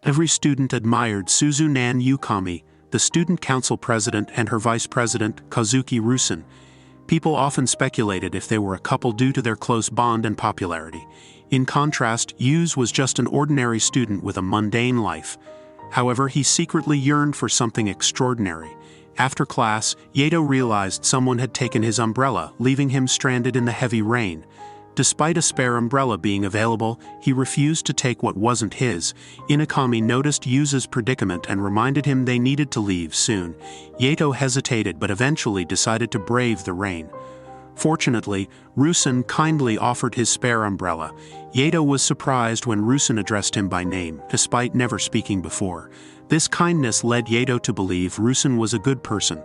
Every student admired Suzunan Yukami, the student council president, and her vice president, Kazuki Rusen. People often speculated if they were a couple due to their close bond and popularity. In contrast, Yu's was just an ordinary student with a mundane life. However, he secretly yearned for something extraordinary. After class, Yato realized someone had taken his umbrella, leaving him stranded in the heavy rain. Despite a spare umbrella being available, he refused to take what wasn't his. Inakami noticed Yu's predicament and reminded him they needed to leave soon. Yato hesitated but eventually decided to brave the rain. Fortunately, Rusen kindly offered his spare umbrella. Yato was surprised when Rusen addressed him by name, despite never speaking before. This kindness led Yato to believe Rusen was a good person.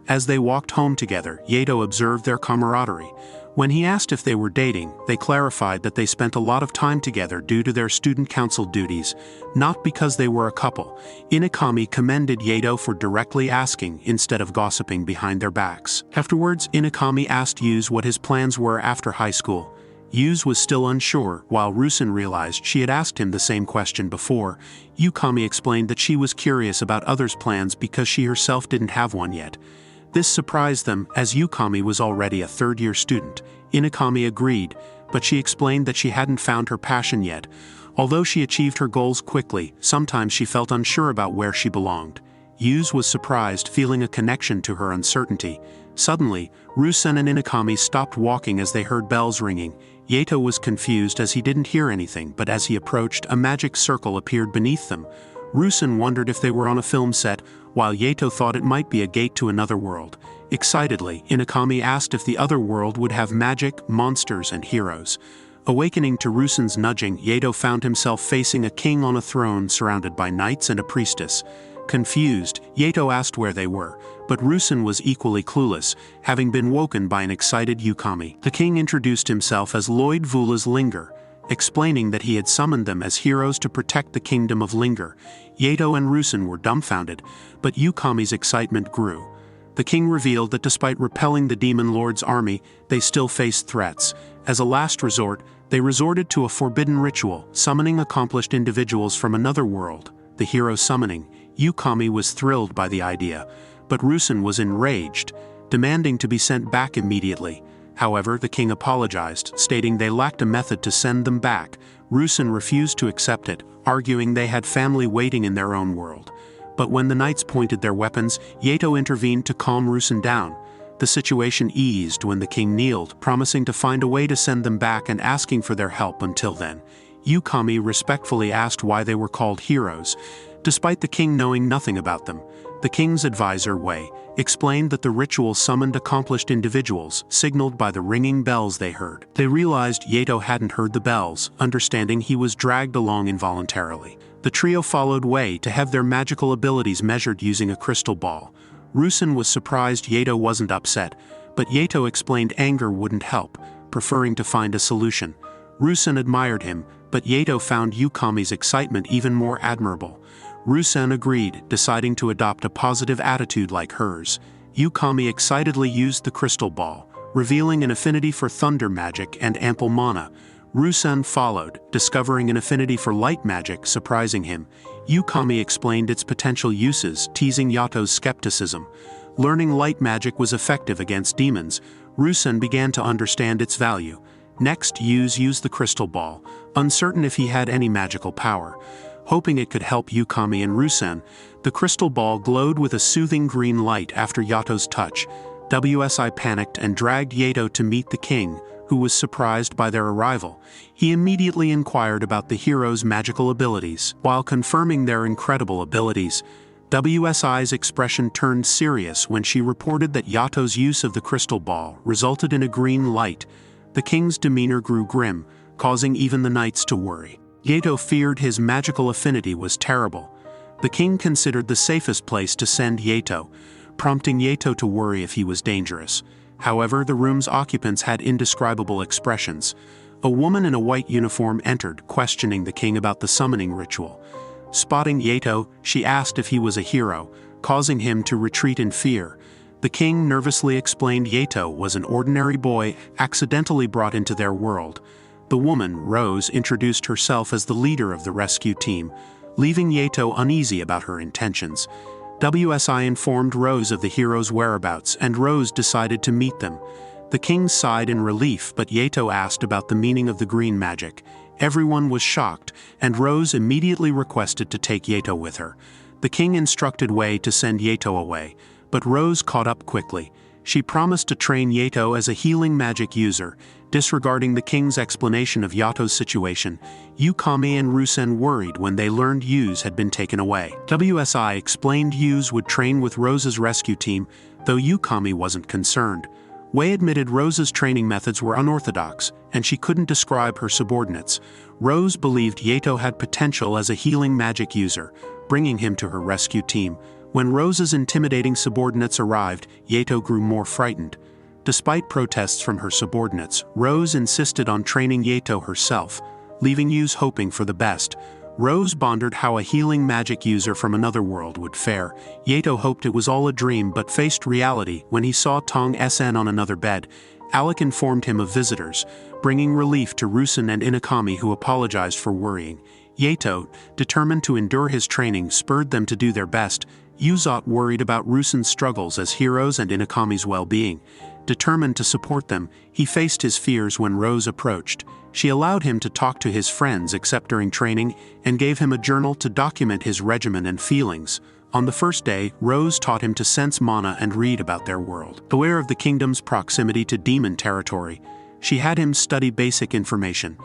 As they walked home together, Yato observed their camaraderie. When he asked if they were dating, they clarified that they spent a lot of time together due to their student council duties, not because they were a couple. Inakami commended Yato for directly asking instead of gossiping behind their backs. Afterwards, Inakami asked Yu what his plans were after high school. Yu was still unsure, while Rusen realized she had asked him the same question before. Yukami explained that she was curious about others' plans because she herself didn't have one yet. This surprised them, as Yukami was already a third-year student. Inakami agreed, but she explained that she hadn't found her passion yet. Although she achieved her goals quickly, sometimes she felt unsure about where she belonged. Yu was surprised, feeling a connection to her uncertainty. Suddenly, Rusen and Inakami stopped walking as they heard bells ringing. Yato was confused as he didn't hear anything, but as he approached, a magic circle appeared beneath them. Rusen wondered if they were on a film set, while Yato thought it might be a gate to another world. Excitedly, Inakami asked if the other world would have magic, monsters, and heroes. Awakening to Rusen's nudging, Yato found himself facing a king on a throne surrounded by knights and a priestess. Confused, Yato asked where they were, but Rusen was equally clueless, having been woken by an excited Yukami. The king introduced himself as Lloyd Vula's Linger, explaining that he had summoned them as heroes to protect the kingdom of Linger. Yato and Rusen were dumbfounded, but Yukami's excitement grew. The king revealed that despite repelling the demon lord's army, they still faced threats. As a last resort, they resorted to a forbidden ritual, summoning accomplished individuals from another world. The hero summoning. Yukami was thrilled by the idea, but Rusen was enraged, demanding to be sent back immediately. However, the king apologized, stating they lacked a method to send them back. Rusen refused to accept it, arguing they had family waiting in their own world. But when the knights pointed their weapons, Yato intervened to calm Rusen down. The situation eased when the king kneeled, promising to find a way to send them back and asking for their help until then. Yukami respectfully asked why they were called heroes, despite the king knowing nothing about them. The king's advisor, Wei, explained that the ritual summoned accomplished individuals, signaled by the ringing bells they heard. They realized Yato hadn't heard the bells, understanding he was dragged along involuntarily. The trio followed Wei to have their magical abilities measured using a crystal ball. Rusen was surprised Yato wasn't upset, but Yato explained anger wouldn't help, preferring to find a solution. Rusen admired him, but Yato found Yukami's excitement even more admirable. Rusen agreed, deciding to adopt a positive attitude like hers. Yukami excitedly used the crystal ball, revealing an affinity for thunder magic and ample mana. Rusen followed, discovering an affinity for light magic, surprising him. Yukami explained its potential uses, teasing Yato's skepticism. Learning light magic was effective against demons. Rusen began to understand its value. Next, Yu used the crystal ball, uncertain if he had any magical power. Hoping it could help Yukami and Rusen, the crystal ball glowed with a soothing green light after Yato's touch. WSI panicked and dragged Yato to meet the king, who was surprised by their arrival. He immediately inquired about the heroes' magical abilities. While confirming their incredible abilities, WSI's expression turned serious when she reported that Yato's use of the crystal ball resulted in a green light. The king's demeanor grew grim, causing even the knights to worry. Yato feared his magical affinity was terrible. The king considered the safest place to send Yato, prompting Yato to worry if he was dangerous. However, the room's occupants had indescribable expressions. A woman in a white uniform entered, questioning the king about the summoning ritual. Spotting Yato, she asked if he was a hero, causing him to retreat in fear. The king nervously explained Yato was an ordinary boy accidentally brought into their world. The woman, Rose, introduced herself as the leader of the rescue team. leaving Yato uneasy about her intentions. WSI informed Rose of the heroes' whereabouts, and Rose decided to meet them. The king sighed in relief, but Yato asked about the meaning of the green magic. Everyone was shocked, and Rose immediately requested to take Yato with her. The king instructed Wei to send Yato away, but Rose caught up quickly. She promised to train Yato as a healing magic user. Disregarding the king's explanation of Yato's situation, Yukami and Rusen worried when they learned Yuz had been taken away. WSI explained Yuz would train with Rose's rescue team, though Yukami wasn't concerned. Wei admitted Rose's training methods were unorthodox, and she couldn't describe her subordinates. Rose believed Yato had potential as a healing magic user, bringing him to her rescue team. When Rose's intimidating subordinates arrived, Yato grew more frightened. Despite protests from her subordinates, Rose insisted on training Yato herself, leaving Yuz hoping for the best. Rose pondered how a healing magic user from another world would fare. Yato hoped it was all a dream but faced reality when he saw Tong SN on another bed. Alec informed him of visitors, bringing relief to Rusen and Inakami, who apologized for worrying. Yato, determined to endure his training, spurred them to do their best. Yuzot worried about Rusen's struggles as heroes and Inakami's well-being. Determined to support them, he faced his fears when Rose approached. She allowed him to talk to his friends except during training, and gave him a journal to document his regimen and feelings. On the first day, Rose taught him to sense mana and read about their world. Aware of the kingdom's proximity to demon territory, she had him study basic information.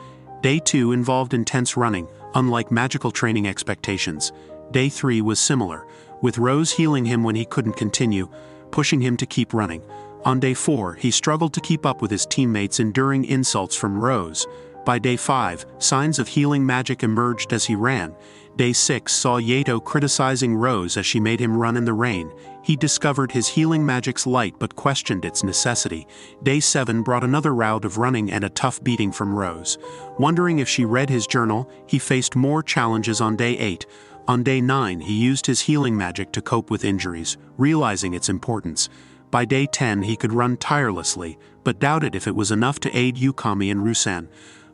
Day 2 involved intense running, unlike magical training expectations. Day 3 was similar, with Rose healing him when he couldn't continue, pushing him to keep running. On day 4, he struggled to keep up with his teammates, enduring insults from Rose. By day 5, signs of healing magic emerged as he ran. Day 6 saw Yato criticizing Rose as she made him run in the rain. He discovered his healing magic's light but questioned its necessity. Day 7 brought another round of running and a tough beating from Rose. Wondering if she read his journal, he faced more challenges on day 8. On day 9, he used his healing magic to cope with injuries, realizing its importance. By day 10, he could run tirelessly, but doubted if it was enough to aid Yukami and Rusen.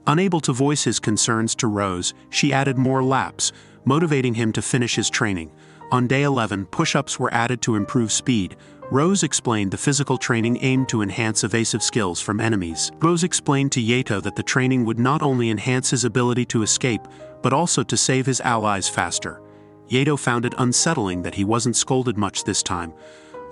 Unable to voice his concerns to Rose, she added more laps, motivating him to finish his training. On day 11, push-ups were added to improve speed. Rose explained the physical training aimed to enhance evasive skills from enemies. Rose explained to Yato that the training would not only enhance his ability to escape, but also to save his allies faster. Yato found it unsettling that he wasn't scolded much this time.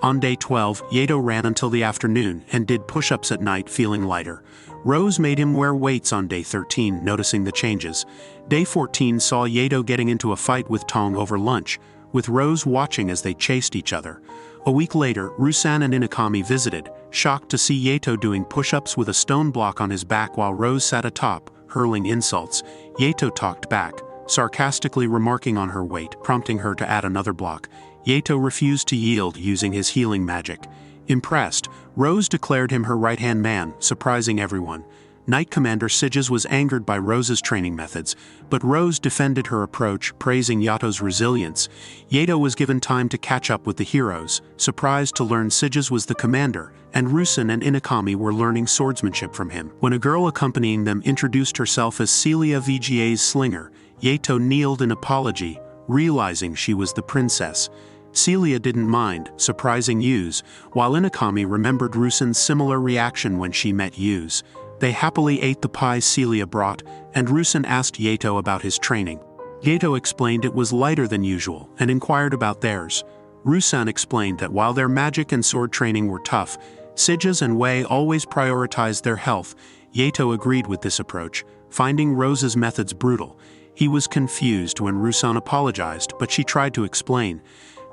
On day 12, Yato ran until the afternoon and did push-ups at night, feeling lighter. Rose made him wear weights on day 13, noticing the changes. Day 14 saw Yato getting into a fight with Tong over lunch, with Rose watching as they chased each other. A week later, Rusen and Inakami visited, shocked to see Yato doing push-ups with a stone block on his back while Rose sat atop, hurling insults. Yato talked back, sarcastically remarking on her weight, prompting her to add another block. Yato refused to yield, using his healing magic. Impressed, Rose declared him her right-hand man, surprising everyone. Knight Commander Sigis was angered by Rose's training methods, but Rose defended her approach, praising Yato's resilience. Yato was given time to catch up with the heroes, surprised to learn Sigis was the commander, and Rusen and Inakami were learning swordsmanship from him. When a girl accompanying them introduced herself as Celia VGA's slinger, Yato kneeled in apology, realizing she was the princess. Celia didn't mind, surprising Yuz, while Inakami remembered Rusen's similar reaction when she met Yuz. They happily ate the pie Celia brought, and Rusen asked Yato about his training. Yato explained it was lighter than usual, and inquired about theirs. Rusen explained that while their magic and sword training were tough, Sigis and Wei always prioritized their health. Yato agreed with this approach, finding Rose's methods brutal. He was confused when Rusen apologized, but she tried to explain.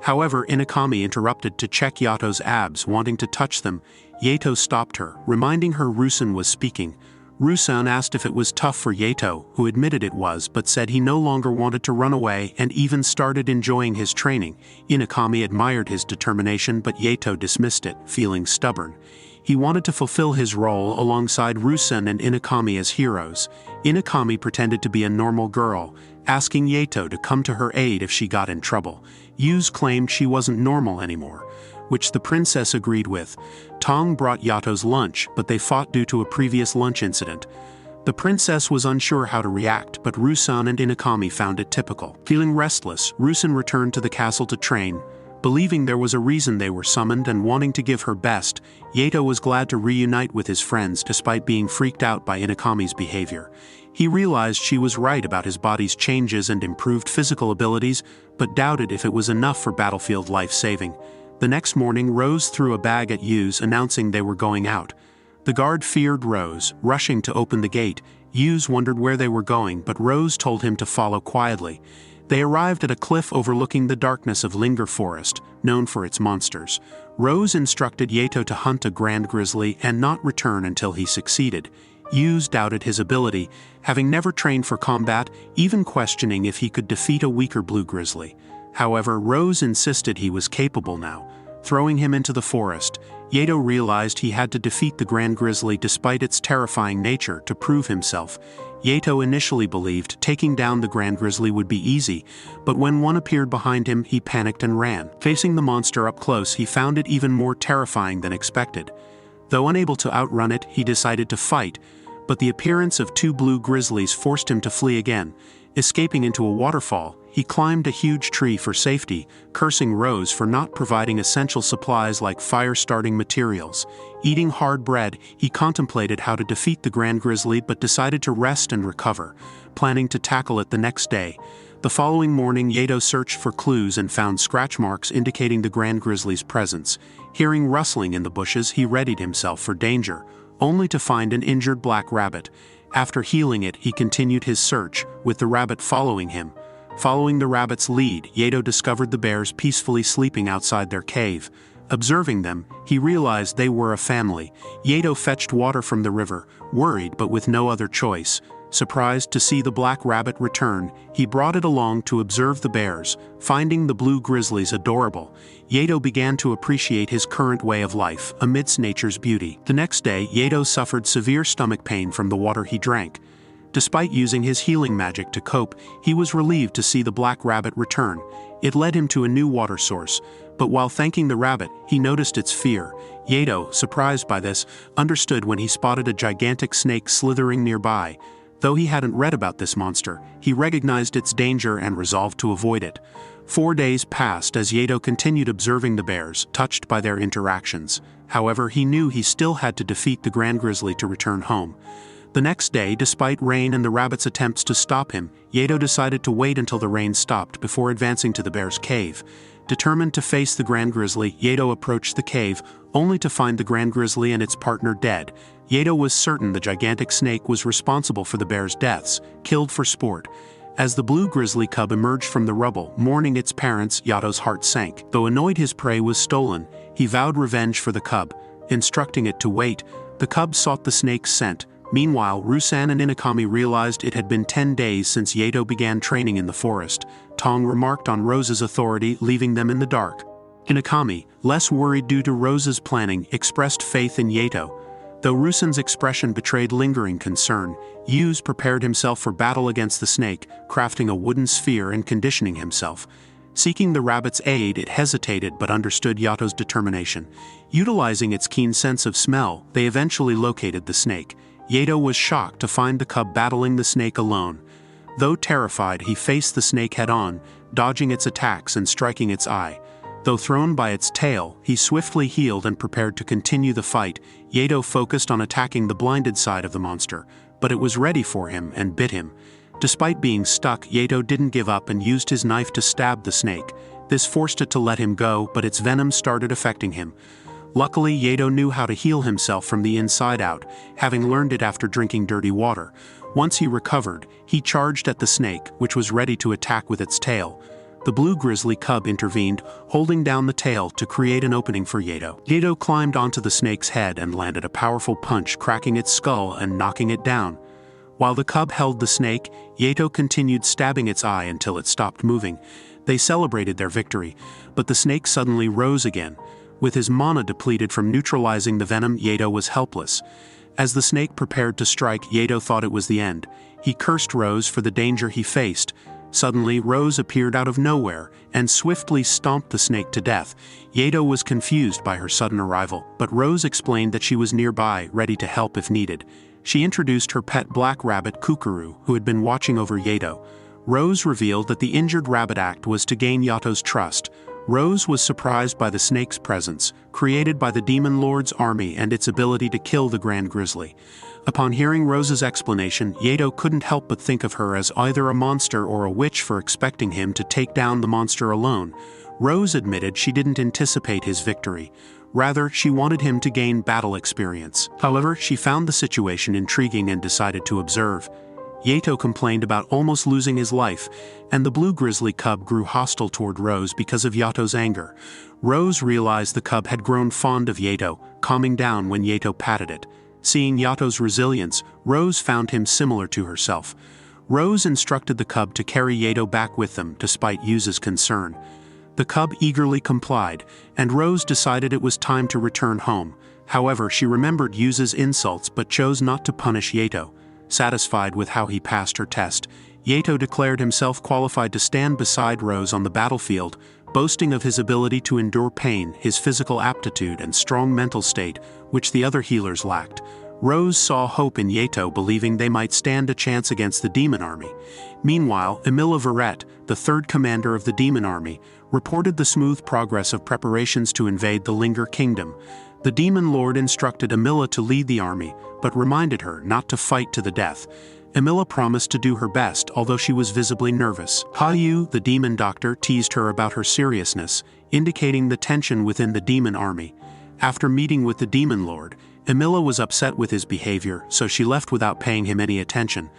However, Inakami interrupted to check Yato's abs, wanting to touch them. Yato stopped her, reminding her Rusen was speaking. Rusen asked if it was tough for Yato, who admitted it was but said he no longer wanted to run away and even started enjoying his training. Inakami admired his determination, but Yato dismissed it, feeling stubborn. He wanted to fulfill his role alongside Rusen and Inakami as heroes. Inakami pretended to be a normal girl, asking Yato to come to her aid if she got in trouble. Yuz claimed she wasn't normal anymore, which the princess agreed with. Tong brought Yato's lunch, but they fought due to a previous lunch incident. The princess was unsure how to react, but Rusan and Inakami found it typical. Feeling restless, Rusan returned to the castle to train. Believing there was a reason they were summoned and wanting to give her best, Yato was glad to reunite with his friends despite being freaked out by Inakami's behavior. He realized she was right about his body's changes and improved physical abilities, but doubted if it was enough for battlefield life-saving. The next morning, Rose threw a bag at Yu's, announcing they were going out. The guard feared Rose, rushing to open the gate. Yu's wondered where they were going, but Rose told him to follow quietly. They arrived at a cliff overlooking the darkness of Linger Forest, known for its monsters. Rose instructed Yato to hunt a grand grizzly and not return until he succeeded. Yu's doubted his ability, having never trained for combat, even questioning if he could defeat a weaker blue grizzly. However, Rose insisted he was capable now. Throwing him into the forest, Yato realized he had to defeat the grand grizzly despite its terrifying nature to prove himself. Yato initially believed taking down the grand grizzly would be easy, but when one appeared behind him, he panicked and ran. Facing the monster up close, he found it even more terrifying than expected. Though unable to outrun it, he decided to fight, but the appearance of two blue grizzlies forced him to flee again. Escaping into a waterfall, he climbed a huge tree for safety, cursing Rose for not providing essential supplies like fire-starting materials. Eating hard bread, he contemplated how to defeat the grand grizzly but decided to rest and recover, planning to tackle it the next day. The following morning, Yato searched for clues and found scratch marks indicating the grand grizzly's presence. Hearing rustling in the bushes, he readied himself for danger, only to find an injured black rabbit. After healing it, he continued his search, with the rabbit following him. Following the rabbit's lead, Yato discovered the bears peacefully sleeping outside their cave. Observing them, he realized they were a family. Yato fetched water from the river, worried but with no other choice. Surprised to see the black rabbit return, he brought it along to observe the bears. Finding the blue grizzlies adorable, Yato began to appreciate his current way of life, amidst nature's beauty. The next day, Yato suffered severe stomach pain from the water he drank. Despite using his healing magic to cope, he was relieved to see the black rabbit return. It led him to a new water source, but while thanking the rabbit, he noticed its fear. Yato, surprised by this, understood when he spotted a gigantic snake slithering nearby. Though he hadn't read about this monster, he recognized its danger and resolved to avoid it. 4 days passed as Yato continued observing the bears, touched by their interactions. However, he knew he still had to defeat the grand grizzly to return home. The next day, despite rain and the rabbit's attempts to stop him, Yato decided to wait until the rain stopped before advancing to the bear's cave. Determined to face the grand grizzly, Yato approached the cave, only to find the grand grizzly and its partner dead. Yato was certain the gigantic snake was responsible for the bear's deaths, killed for sport. As the blue grizzly cub emerged from the rubble, mourning its parents, Yato's heart sank. Though annoyed his prey was stolen, he vowed revenge for the cub. Instructing it to wait, the cub sought the snake's scent. Meanwhile, Rusan and Inakami realized it had been 10 days since Yato began training in the forest. Tong remarked on Rose's authority, leaving them in the dark. Inakami, less worried due to Rose's planning, expressed faith in Yato. Though Rusan's expression betrayed lingering concern, Yu's prepared himself for battle against the snake, crafting a wooden sphere and conditioning himself. Seeking the rabbit's aid, it hesitated but understood Yato's determination. Utilizing its keen sense of smell, they eventually located the snake. Yato was shocked to find the cub battling the snake alone. Though terrified, he faced the snake head-on, dodging its attacks and striking its eye. Though thrown by its tail, he swiftly healed and prepared to continue the fight. Yato focused on attacking the blinded side of the monster, but it was ready for him and bit him. Despite being stuck, Yato didn't give up and used his knife to stab the snake. This forced it to let him go, but its venom started affecting him. Luckily, Yato knew how to heal himself from the inside out, having learned it after drinking dirty water. Once he recovered, he charged at the snake, which was ready to attack with its tail. The blue grizzly cub intervened, holding down the tail to create an opening for Yato. Yato climbed onto the snake's head and landed a powerful punch, cracking its skull and knocking it down. While the cub held the snake, Yato continued stabbing its eye until it stopped moving. They celebrated their victory, but the snake suddenly rose again. With his mana depleted from neutralizing the venom, Yato was helpless. As the snake prepared to strike, Yato thought it was the end. He cursed Rose for the danger he faced. Suddenly, Rose appeared out of nowhere and swiftly stomped the snake to death. Yato was confused by her sudden arrival, but Rose explained that she was nearby, ready to help if needed. She introduced her pet black rabbit Kukuru, who had been watching over Yato. Rose revealed that the injured rabbit act was to gain Yato's trust. Rose was surprised by the snake's presence, created by the Demon Lord's army and its ability to kill the Grand Grizzly. Upon hearing Rose's explanation, Yato couldn't help but think of her as either a monster or a witch for expecting him to take down the monster alone. Rose admitted she didn't anticipate his victory. Rather, she wanted him to gain battle experience. However, she found the situation intriguing and decided to observe. Yato complained about almost losing his life, and the blue grizzly cub grew hostile toward Rose because of Yato's anger. Rose realized the cub had grown fond of Yato, calming down when Yato patted it. Seeing Yato's resilience, Rose found him similar to herself. Rose instructed the cub to carry Yato back with them despite Yuzu's concern. The cub eagerly complied, and Rose decided it was time to return home. However, she remembered Yuzu's insults but chose not to punish Yato. Satisfied with how he passed her test, Yato declared himself qualified to stand beside Rose on the battlefield, boasting of his ability to endure pain, his physical aptitude, and strong mental state, which the other healers lacked. Rose saw hope in Yato, believing they might stand a chance against the demon army. Meanwhile, Emilia Verret, the third commander of the demon army, reported the smooth progress of preparations to invade the Linger Kingdom. The demon lord instructed Emilia to lead the army, but reminded her not to fight to the death. Emilia promised to do her best, although she was visibly nervous. Hayu, the demon doctor, teased her about her seriousness, indicating the tension within the demon army. After meeting with the demon lord, Emilia was upset with his behavior, so she left without paying him any attention.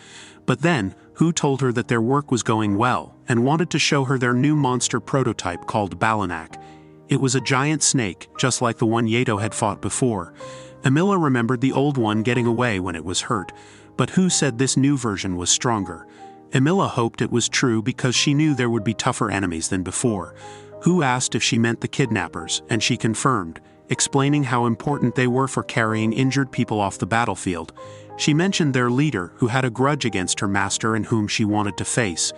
But then, Hu told her that their work was going well, and wanted to show her their new monster prototype called Balanak. It was a giant snake, just like the one Yato had fought before. Emilia remembered the old one getting away when it was hurt, but Hu said this new version was stronger. Emilia hoped it was true because she knew there would be tougher enemies than before. Hu asked if she meant the kidnappers, and she confirmed, explaining how important they were for carrying injured people off the battlefield. She mentioned their leader, who had a grudge against her master and whom she wanted to face.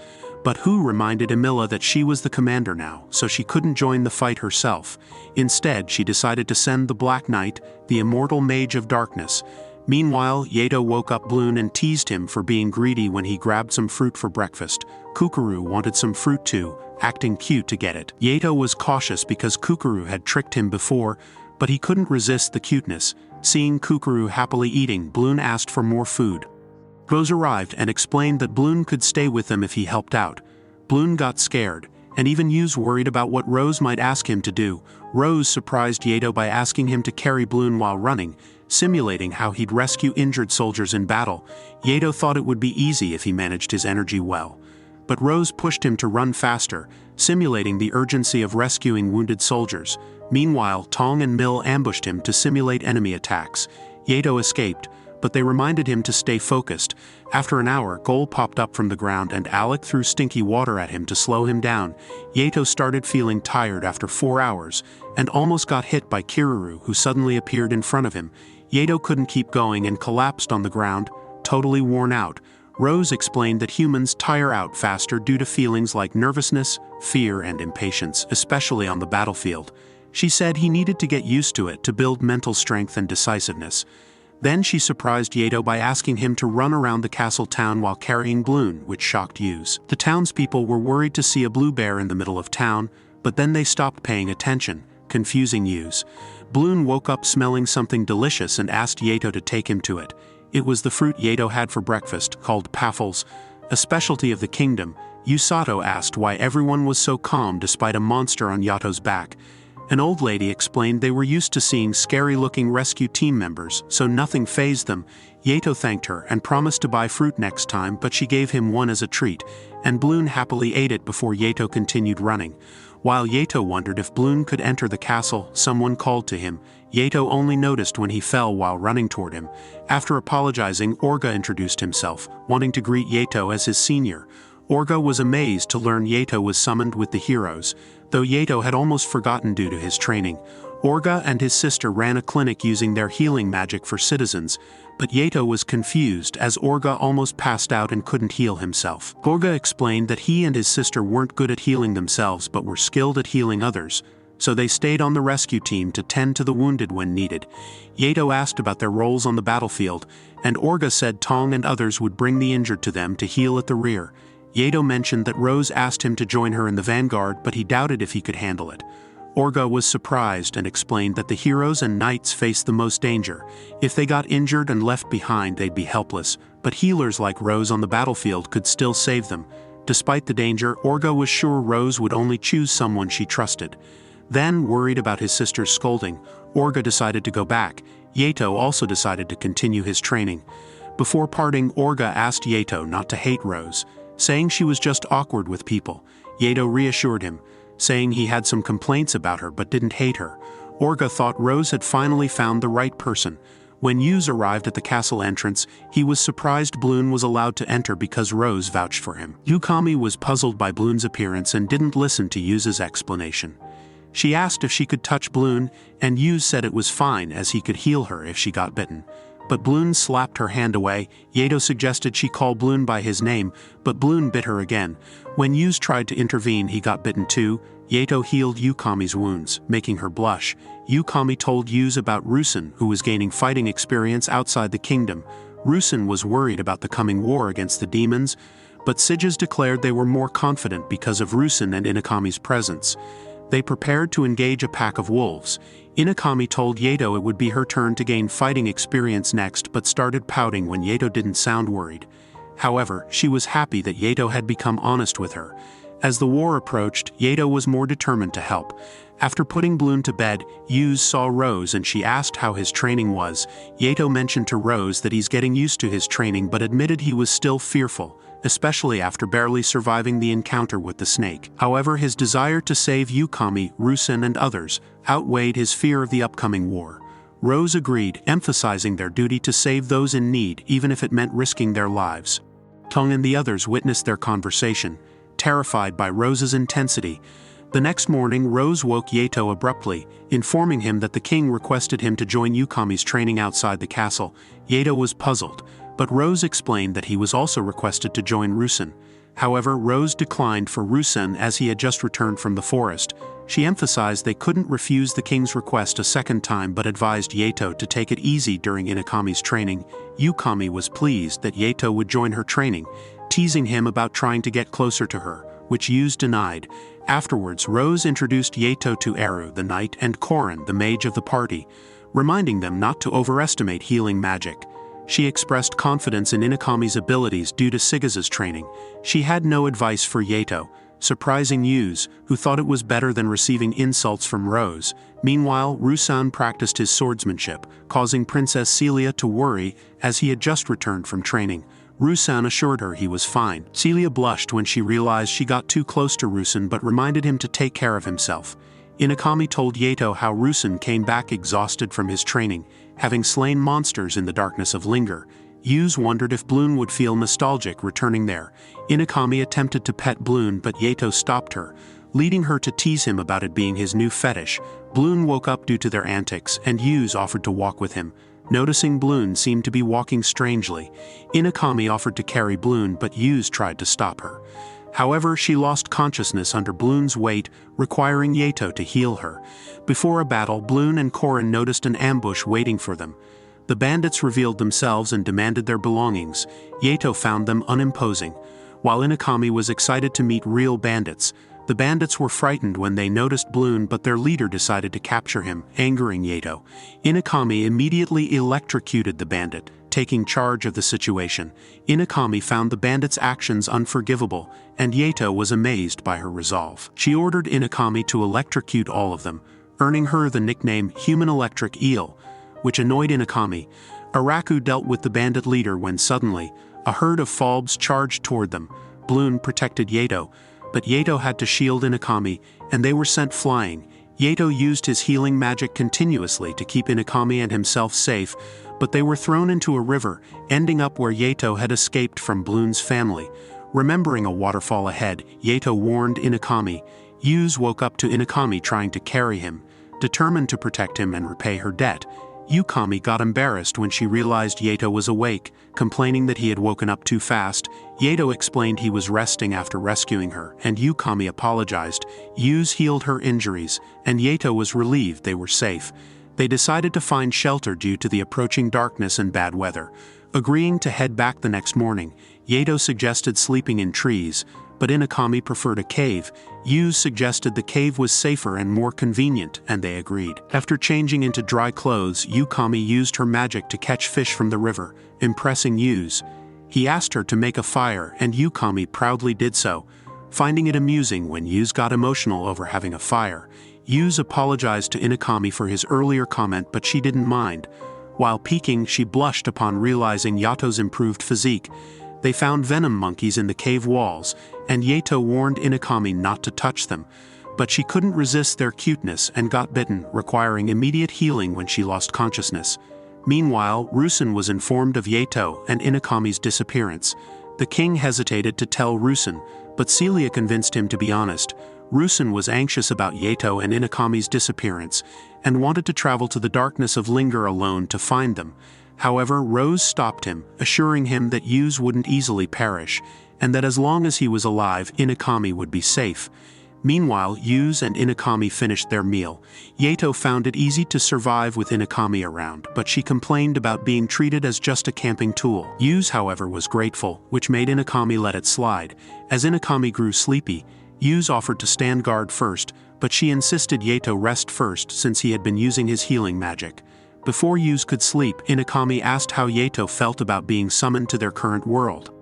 But Hu reminded Emilia that she was the commander now, so she couldn't join the fight herself. Instead, she decided to send the Black Knight, the immortal mage of darkness. Meanwhile, Yato woke up Bloon and teased him for being greedy when he grabbed some fruit for breakfast. Kukuru wanted some fruit too, acting cute to get it. Yato was cautious because Kukuru had tricked him before, but he couldn't resist the cuteness. Seeing Kukuru happily eating, Bloon asked for more food. Rose arrived and explained that Bloon could stay with them if he helped out. Bloon got scared, and even Yuz worried about what Rose might ask him to do. Rose surprised Yato by asking him to carry Bloon while running, simulating how he'd rescue injured soldiers in battle. Yato thought it would be easy if he managed his energy well. But Rose pushed him to run faster, simulating the urgency of rescuing wounded soldiers. Meanwhile, Tong and Mill ambushed him to simulate enemy attacks. Yato escaped, but they reminded him to stay focused. After an hour, Gol popped up from the ground and Alec threw stinky water at him to slow him down. Yato started feeling tired after 4 hours, and almost got hit by Kiruru, who suddenly appeared in front of him. Yato couldn't keep going and collapsed on the ground, totally worn out. Rose explained that humans tire out faster due to feelings like nervousness, fear, and impatience, especially on the battlefield. She said he needed to get used to it to build mental strength and decisiveness. Then she surprised Yato by asking him to run around the castle town while carrying Bloon, which shocked Yuz. The townspeople were worried to see a blue bear in the middle of town, but then they stopped paying attention, confusing Yuz. Bloon woke up smelling something delicious and asked Yato to take him to it. It was the fruit Yato had for breakfast, called paffles, a specialty of the kingdom. Yusato asked why everyone was so calm despite a monster on Yato's back. An old lady explained they were used to seeing scary-looking rescue team members, so nothing fazed them. Yato thanked her and promised to buy fruit next time, but she gave him one as a treat, and Bloon happily ate it before Yato continued running. While Yato wondered if Bloon could enter the castle, someone called to him. Yato only noticed when he fell while running toward him. After apologizing, Orga introduced himself, wanting to greet Yato as his senior. Orga was amazed to learn Yato was summoned with the heroes, though Yato had almost forgotten due to his training. Orga and his sister ran a clinic using their healing magic for citizens, but Yato was confused as Orga almost passed out and couldn't heal himself. Orga explained that he and his sister weren't good at healing themselves but were skilled at healing others, so they stayed on the rescue team to tend to the wounded when needed. Yato asked about their roles on the battlefield, and Orga said Tong and others would bring the injured to them to heal at the rear. Yato mentioned that Rose asked him to join her in the vanguard, but he doubted if he could handle it. Orga was surprised and explained that the heroes and knights faced the most danger. If they got injured and left behind, they'd be helpless, but healers like Rose on the battlefield could still save them. Despite the danger, Orga was sure Rose would only choose someone she trusted. Then, worried about his sister's scolding, Orga decided to go back. Yato also decided to continue his training. Before parting, Orga asked Yato not to hate Rose, saying she was just awkward with people. Yato reassured him, saying he had some complaints about her but didn't hate her. Orga thought Rose had finally found the right person. When Yuz arrived at the castle entrance, he was surprised Bloon was allowed to enter because Rose vouched for him. Yukami was puzzled by Bloon's appearance and didn't listen to Yuz's explanation. She asked if she could touch Bloon, and Yuz said it was fine as he could heal her if she got bitten. But Bloon slapped her hand away. Yato suggested she call Bloon by his name, but Bloon bit her again. When Yuz tried to intervene, he got bitten too. Yato healed Yukami's wounds, making her blush. Yukami told Yuz about Rusin, who was gaining fighting experience outside the kingdom. Rusin was worried about the coming war against the demons, but sages declared they were more confident because of Rusin and Inakami's presence. They prepared to engage a pack of wolves. Inakami told Yato it would be her turn to gain fighting experience next, but started pouting when Yato didn't sound worried. However, she was happy that Yato had become honest with her. As the war approached, Yato was more determined to help. After putting Bloon to bed, Yuz saw Rose and she asked how his training was. Yato mentioned to Rose that he's getting used to his training but admitted he was still fearful, especially after barely surviving the encounter with the snake. However, his desire to save Yukami, Rusin, and others outweighed his fear of the upcoming war. Rose agreed, emphasizing their duty to save those in need even if it meant risking their lives. Tong and the others witnessed their conversation, terrified by Rose's intensity. The next morning, Rose woke Yato abruptly, informing him that the king requested him to join Yukami's training outside the castle. Yato was puzzled, but Rose explained that he was also requested to join Rusin. However, Rose declined for Rusin as he had just returned from the forest. She emphasized they couldn't refuse the king's request a second time but advised Yato to take it easy during Inakami's training. Yukami was pleased that Yato would join her training, teasing him about trying to get closer to her, which Yuz denied. Afterwards, Rose introduced Yato to Eru, the knight, and Korin, the mage of the party, reminding them not to overestimate healing magic. She expressed confidence in Inakami's abilities due to Sigaza's training. She had no advice for Yato, surprising Yuz, who thought it was better than receiving insults from Rose. Meanwhile, Rusan practiced his swordsmanship, causing Princess Celia to worry as he had just returned from training. Rusan assured her he was fine. Celia blushed when she realized she got too close to Rusan but reminded him to take care of himself. Inakami told Yato how Rusan came back exhausted from his training, having slain monsters in the darkness of Linger. Yuz wondered if Bloon would feel nostalgic returning there. Inakami attempted to pet Bloon but Yato stopped her, leading her to tease him about it being his new fetish. Bloon woke up due to their antics and Yuz offered to walk with him. Noticing Bloon seemed to be walking strangely, Inakami offered to carry Bloon but Yuz tried to stop her. However, she lost consciousness under Bloon's weight, requiring Yato to heal her. Before a battle, Bloon and Korin noticed an ambush waiting for them. The bandits revealed themselves and demanded their belongings. Yato found them unimposing. While Inakami was excited to meet real bandits, the bandits were frightened when they noticed Bloon but their leader decided to capture him, angering Yato. Inakami immediately electrocuted the bandit, taking charge of the situation. Inakami found the bandits' actions unforgivable, and Yato was amazed by her resolve. She ordered Inakami to electrocute all of them, earning her the nickname Human Electric Eel, which annoyed Inakami. Araku dealt with the bandit leader when suddenly, a herd of Falbs charged toward them. Bloon protected Yato, but Yato had to shield Inakami, and they were sent flying. Yato used his healing magic continuously to keep Inakami and himself safe, but they were thrown into a river, ending up where Yato had escaped from Bloon's family. Remembering a waterfall ahead, Yato warned Inakami. Yuz woke up to Inakami trying to carry him. Determined to protect him and repay her debt, Yukami got embarrassed when she realized Yato was awake, complaining that he had woken up too fast. Yato explained he was resting after rescuing her, and Yukami apologized. Yu's healed her injuries, and Yato was relieved they were safe. They decided to find shelter due to the approaching darkness and bad weather. Agreeing to head back the next morning, Yato suggested sleeping in trees, but Inokami preferred a cave. Yu suggested the cave was safer and more convenient, and they agreed. After changing into dry clothes, Yukami used her magic to catch fish from the river, impressing Yu's. He asked her to make a fire, and Yukami proudly did so, finding it amusing when Yu's got emotional over having a fire. Yu's apologized to Inokami for his earlier comment, but she didn't mind. While peeking, she blushed upon realizing Yato's improved physique. They found venom monkeys in the cave walls, and Yato warned Inokami not to touch them, but she couldn't resist their cuteness and got bitten, requiring immediate healing when she lost consciousness. Meanwhile, Rusen was informed of Yato and Inokami's disappearance. The king hesitated to tell Rusen, but Celia convinced him to be honest. Rusen was anxious about Yato and Inokami's disappearance, and wanted to travel to the darkness of Linger alone to find them. However, Rose stopped him, assuring him that Yuz wouldn't easily perish, and that as long as he was alive, Inokami would be safe. Meanwhile, Yuz and Inokami finished their meal. Yato found it easy to survive with Inokami around, but she complained about being treated as just a camping tool. Yuz, however, was grateful, which made Inokami let it slide. As Inokami grew sleepy, Yuz offered to stand guard first, but she insisted Yato rest first since he had been using his healing magic. Before Yuz could sleep, Inokami asked how Yato felt about being summoned to their current world.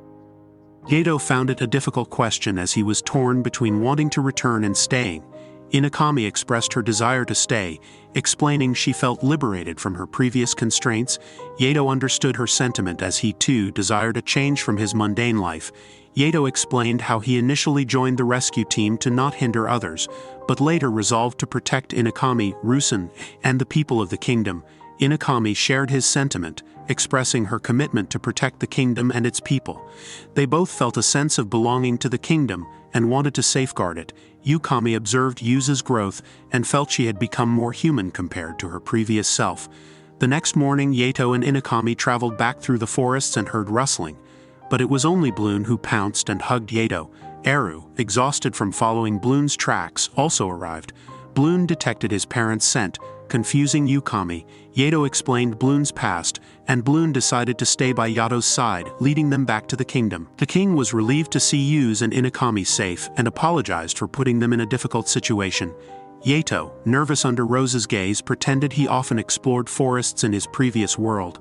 Yato found it a difficult question as he was torn between wanting to return and staying. Inokami expressed her desire to stay, explaining she felt liberated from her previous constraints. Yato understood her sentiment as he too desired a change from his mundane life. Yato explained how he initially joined the rescue team to not hinder others, but later resolved to protect Inokami, Rusen, and the people of the kingdom. Inokami shared his sentiment, expressing her commitment to protect the kingdom and its people. They both felt a sense of belonging to the kingdom and wanted to safeguard it. Yukami observed Yuz's growth and felt she had become more human compared to her previous self. The next morning, Yato and Inokami traveled back through the forests and heard rustling. But it was only Bloon who pounced and hugged Yato. Eru, exhausted from following Bloon's tracks, also arrived. Bloon detected his parents' scent, confusing Yukami. Yato explained Bloon's past, and Bloon decided to stay by Yato's side, leading them back to the kingdom. The king was relieved to see Yuz and Inokami safe and apologized for putting them in a difficult situation. Yato, nervous under Rose's gaze, pretended he often explored forests in his previous world.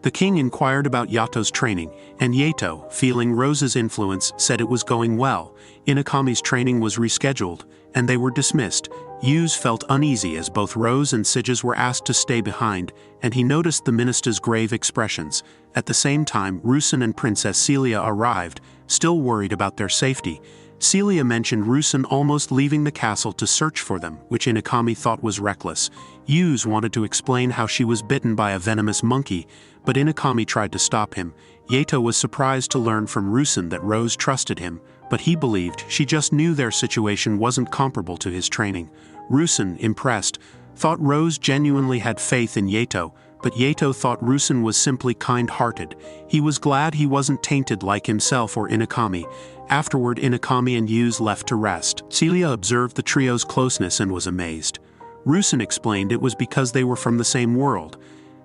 The king inquired about Yato's training, and Yato, feeling Rose's influence, said it was going well. Inokami's training was rescheduled, and they were dismissed. Yuz felt uneasy as both Rose and Sigis were asked to stay behind, and he noticed the minister's grave expressions. At the same time, Rusen and Princess Celia arrived, still worried about their safety. Celia mentioned Rusen almost leaving the castle to search for them, which Inokami thought was reckless. Yuz wanted to explain how she was bitten by a venomous monkey, but Inokami tried to stop him. Yato was surprised to learn from Rusen that Rose trusted him, but he believed she just knew their situation wasn't comparable to his training. Rusen, impressed, thought Rose genuinely had faith in Yato, but Yato thought Rusen was simply kind-hearted. He was glad he wasn't tainted like himself or Inokami. Afterward, Inokami and Yuz left to rest. Celia observed the trio's closeness and was amazed. Rusen explained it was because they were from the same world.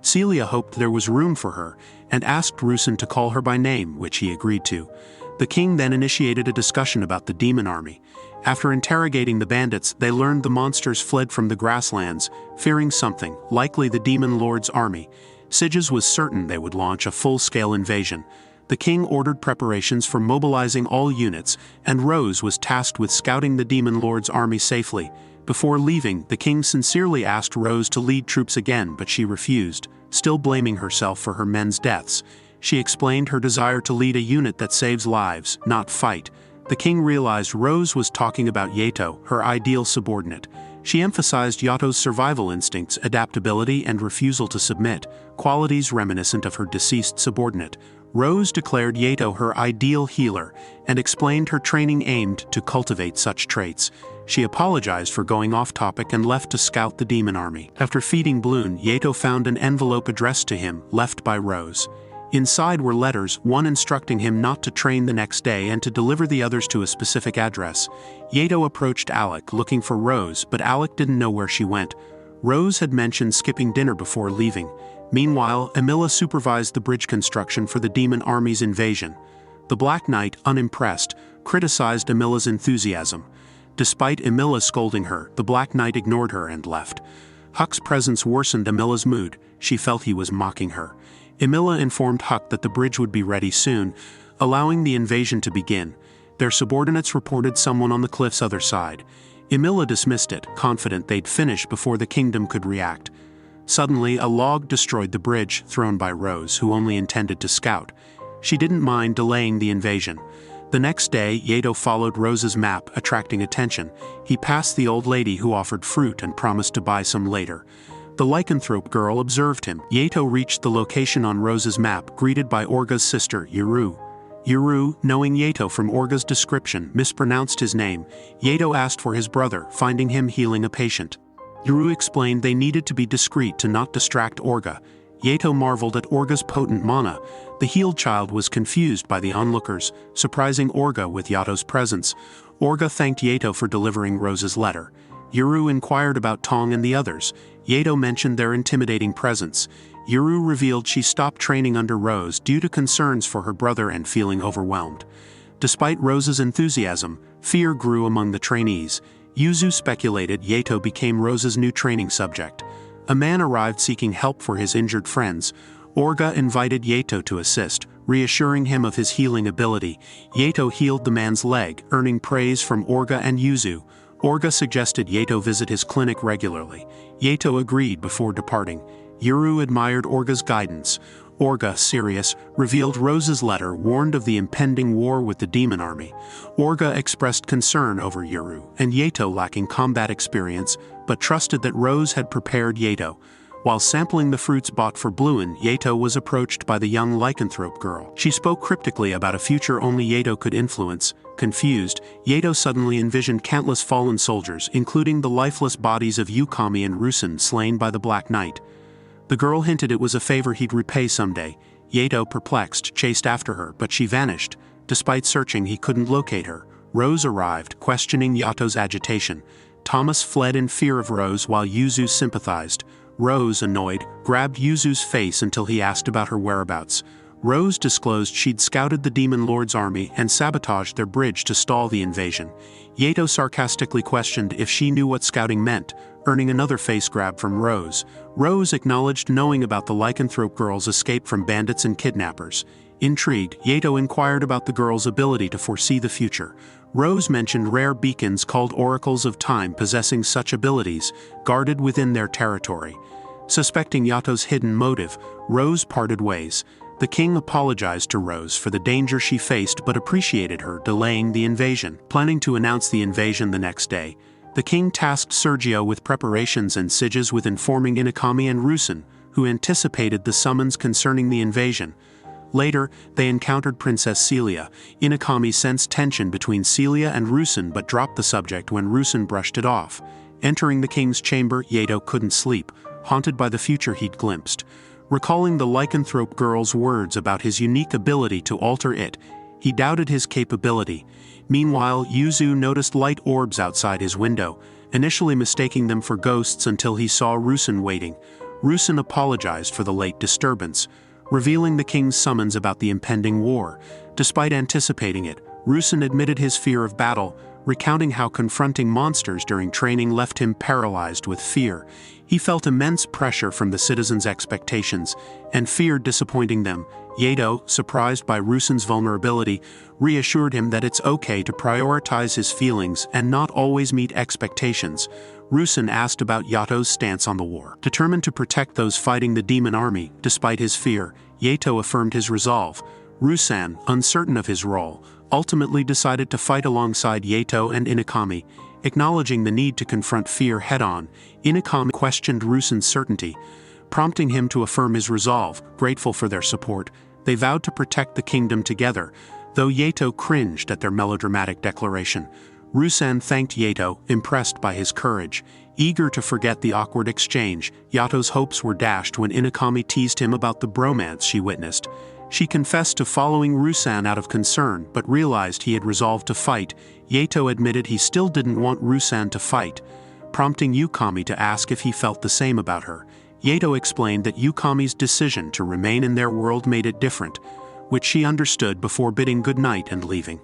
Celia hoped there was room for her, and asked Rusen to call her by name, which he agreed to. The king then initiated a discussion about the demon army. After interrogating the bandits, they learned the monsters fled from the grasslands, fearing something, likely the demon lord's army. Sigis was certain they would launch a full-scale invasion. The king ordered preparations for mobilizing all units, and Rose was tasked with scouting the demon lord's army safely. Before leaving, the king sincerely asked Rose to lead troops again, but she refused, still blaming herself for her men's deaths. She explained her desire to lead a unit that saves lives, not fight. The king realized Rose was talking about Yato, her ideal subordinate. She emphasized Yato's survival instincts, adaptability, and refusal to submit, qualities reminiscent of her deceased subordinate. Rose declared Yato her ideal healer and explained her training aimed to cultivate such traits. She apologized for going off topic and left to scout the demon army. After feeding Bloon, Yato found an envelope addressed to him, left by Rose. Inside were letters, one instructing him not to train the next day and to deliver the others to a specific address. Yato approached Alec looking for Rose, but Alec didn't know where she went. Rose had mentioned skipping dinner before leaving. Meanwhile, Emilia supervised the bridge construction for the demon army's invasion. The Black Knight, unimpressed, criticized Emilia's enthusiasm. Despite Emilia scolding her, the Black Knight ignored her and left. Huck's presence worsened Emilia's mood. She felt he was mocking her. Emilia informed Huck that the bridge would be ready soon, allowing the invasion to begin. Their subordinates reported someone on the cliff's other side. Emilia dismissed it, confident they'd finish before the kingdom could react. Suddenly, a log destroyed the bridge, thrown by Rose, who only intended to scout. She didn't mind delaying the invasion. The next day, Yato followed Rose's map, attracting attention. He passed the old lady who offered fruit and promised to buy some later. The lycanthrope girl observed him. Yato reached the location on Rose's map, greeted by Orga's sister, Yuru. Yuru, knowing Yato from Orga's description, mispronounced his name. Yato asked for his brother, finding him healing a patient. Yuru explained they needed to be discreet to not distract Orga. Yato marveled at Orga's potent mana. The healed child was confused by the onlookers, surprising Orga with Yato's presence. Orga thanked Yato for delivering Rose's letter. Yuru inquired about Tong and the others. Yato mentioned their intimidating presence. Yuru revealed she stopped training under Rose due to concerns for her brother and feeling overwhelmed. Despite Rose's enthusiasm, fear grew among the trainees. Yuzu speculated Yato became Rose's new training subject. A man arrived seeking help for his injured friends. Orga invited Yato to assist, reassuring him of his healing ability. Yato healed the man's leg, earning praise from Orga and Yuzu. Orga suggested Yato visit his clinic regularly. Yato agreed before departing. Yuru admired Orga's guidance. Orga, serious, revealed Rose's letter warned of the impending war with the demon army. Orga expressed concern over Yuru and Yato lacking combat experience, but trusted that Rose had prepared Yato. While sampling the fruits bought for Bloon, Yato was approached by the young lycanthrope girl. She spoke cryptically about a future only Yato could influence. Confused, Yato suddenly envisioned countless fallen soldiers, including the lifeless bodies of Yukami and Rusen slain by the Black Knight. The girl hinted it was a favor he'd repay someday. Yato, perplexed, chased after her, but she vanished. Despite searching, he couldn't locate her. Rose arrived, questioning Yato's agitation. Thomas fled in fear of Rose while Yuzu sympathized. Rose, annoyed, grabbed Yuzu's face until he asked about her whereabouts. Rose disclosed she'd scouted the Demon Lord's army and sabotaged their bridge to stall the invasion. Yato sarcastically questioned if she knew what scouting meant, earning another face grab from Rose. Rose acknowledged knowing about the lycanthrope girl's escape from bandits and kidnappers. Intrigued, Yato inquired about the girl's ability to foresee the future. Rose mentioned rare beacons called Oracles of Time possessing such abilities, guarded within their territory. Suspecting Yato's hidden motive, Rose parted ways. The king apologized to Rose for the danger she faced but appreciated her delaying the invasion. Planning to announce the invasion the next day, the king tasked Sergio with preparations and Siges with informing Inakami and Rusen, who anticipated the summons concerning the invasion. Later, they encountered Princess Celia. Inakami sensed tension between Celia and Rusen but dropped the subject when Rusen brushed it off. Entering the king's chamber, Yato couldn't sleep, haunted by the future he'd glimpsed. Recalling the lycanthrope girl's words about his unique ability to alter it, he doubted his capability. Meanwhile, Yuzu noticed light orbs outside his window, initially mistaking them for ghosts until he saw Rusen waiting. Rusen apologized for the late disturbance, revealing the king's summons about the impending war. Despite anticipating it, Rusen admitted his fear of battle, recounting how confronting monsters during training left him paralyzed with fear. He felt immense pressure from the citizens' expectations and feared disappointing them. Yato, surprised by Rusen's vulnerability, reassured him that it's okay to prioritize his feelings and not always meet expectations. Rusen asked about Yato's stance on the war. Determined to protect those fighting the demon army, despite his fear, Yato affirmed his resolve. Rusen, uncertain of his role, ultimately decided to fight alongside Yato and Inakami. Acknowledging the need to confront fear head-on, Inakami questioned Rusen's certainty, prompting him to affirm his resolve. Grateful for their support, They vowed to protect the kingdom together, though Yato cringed at their melodramatic declaration. Rusan thanked Yato, impressed by his courage. Eager to forget the awkward exchange, Yato's hopes were dashed when Inokami teased him about the bromance she witnessed. She confessed to following Rusan out of concern, but realized he had resolved to fight. Yato admitted he still didn't want Rusan to fight, prompting Yukami to ask if he felt the same about her. Yato explained that Yukami's decision to remain in their world made it different, which she understood before bidding goodnight and leaving.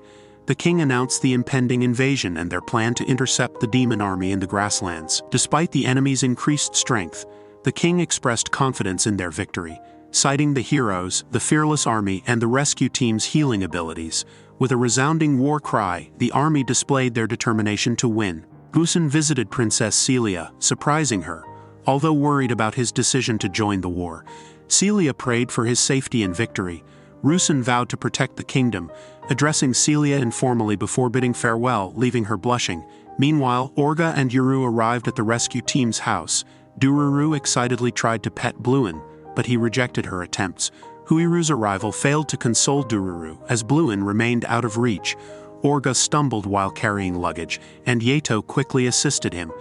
The king announced the impending invasion and their plan to intercept the demon army in the grasslands. Despite the enemy's increased strength, the king expressed confidence in their victory, citing the heroes, the fearless army, and the rescue team's healing abilities. With a resounding war cry, the army displayed their determination to win. Busen visited Princess Celia, surprising her, although worried about his decision to join the war. Celia prayed for his safety and victory. Rusen vowed to protect the kingdom, addressing Celia informally before bidding farewell, leaving her blushing. Meanwhile, Orga and Yuru arrived at the rescue team's house. Dururu excitedly tried to pet Bluin, but he rejected her attempts. Huiru's arrival failed to console Dururu, as Bluin remained out of reach. Orga stumbled while carrying luggage, and Yato quickly assisted him.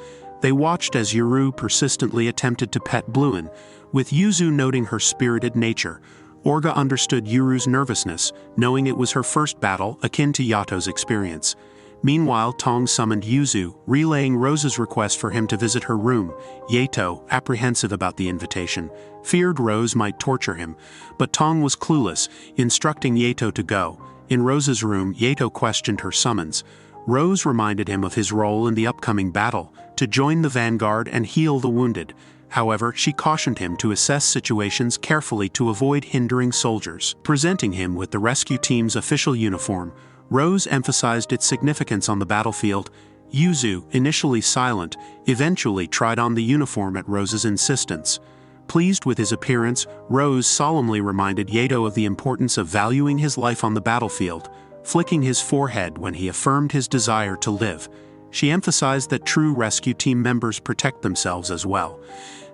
They watched as Yuru persistently attempted to pet Bluin, with Yuzu noting her spirited nature. Orga understood Yuru's nervousness, knowing it was her first battle, akin to Yato's experience. Meanwhile, Tong summoned Yuzu, relaying Rose's request for him to visit her room. Yato, apprehensive about the invitation, feared Rose might torture him, but Tong was clueless, instructing Yato to go. In Rose's room, Yato questioned her summons. Rose reminded him of his role in the upcoming battle, to join the vanguard and heal the wounded. However, she cautioned him to assess situations carefully to avoid hindering soldiers. Presenting him with the rescue team's official uniform, Rose emphasized its significance on the battlefield. Yuzu, initially silent, eventually tried on the uniform at Rose's insistence. Pleased with his appearance, Rose solemnly reminded Yato of the importance of valuing his life on the battlefield, flicking his forehead when he affirmed his desire to live. She emphasized that true rescue team members protect themselves as well.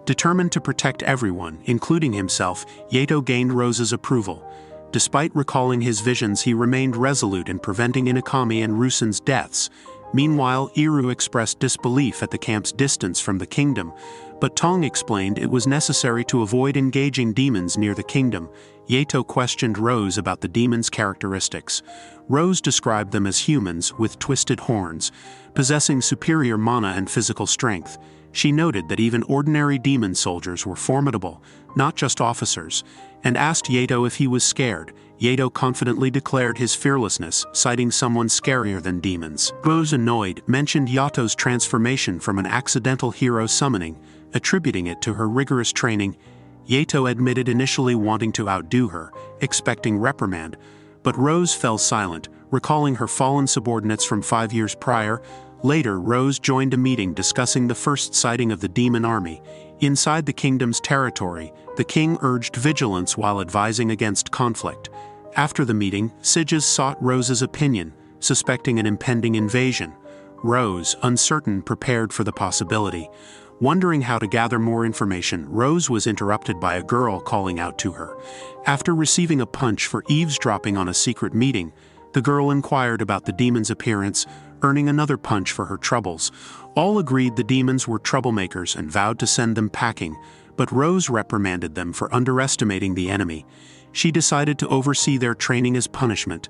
Determined to protect everyone, including himself, Yato gained Rose's approval. Despite recalling his visions, he remained resolute in preventing Inokami and Rusen's deaths. Meanwhile, Iru expressed disbelief at the camp's distance from the kingdom, but Tong explained it was necessary to avoid engaging demons near the kingdom. Yato questioned Rose about the demons' characteristics. Rose described them as humans with twisted horns, possessing superior mana and physical strength. She noted that even ordinary demon soldiers were formidable, not just officers, and asked Yato if he was scared. Yato confidently declared his fearlessness, citing someone scarier than demons. Rose, annoyed, mentioned Yato's transformation from an accidental hero summoning, attributing it to her rigorous training. Yato admitted initially wanting to outdo her, expecting reprimand, but Rose fell silent, recalling her fallen subordinates from 5 years prior. Later, Rose joined a meeting discussing the first sighting of the demon army. Inside the kingdom's territory, the king urged vigilance while advising against conflict. After the meeting, Siges sought Rose's opinion, suspecting an impending invasion. Rose, uncertain, prepared for the possibility. Wondering how to gather more information, Rose was interrupted by a girl calling out to her. After receiving a punch for eavesdropping on a secret meeting, the girl inquired about the demon's appearance, earning another punch for her troubles. All agreed the demons were troublemakers and vowed to send them packing, but Rose reprimanded them for underestimating the enemy. She decided to oversee their training as punishment.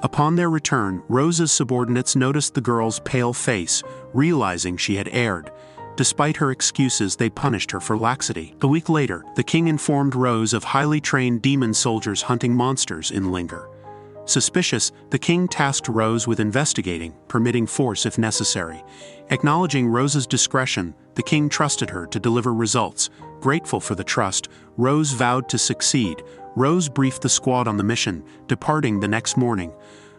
Upon their return, Rose's subordinates noticed the girl's pale face, realizing she had erred. Despite her excuses, they punished her for laxity. A week later, the king informed Rose of highly trained demon soldiers hunting monsters in Linger. Suspicious, the king tasked Rose with investigating, permitting force if necessary. Acknowledging Rose's discretion, the king trusted her to deliver results. Grateful for the trust, Rose vowed to succeed. Rose briefed the squad on the mission, departing the next morning.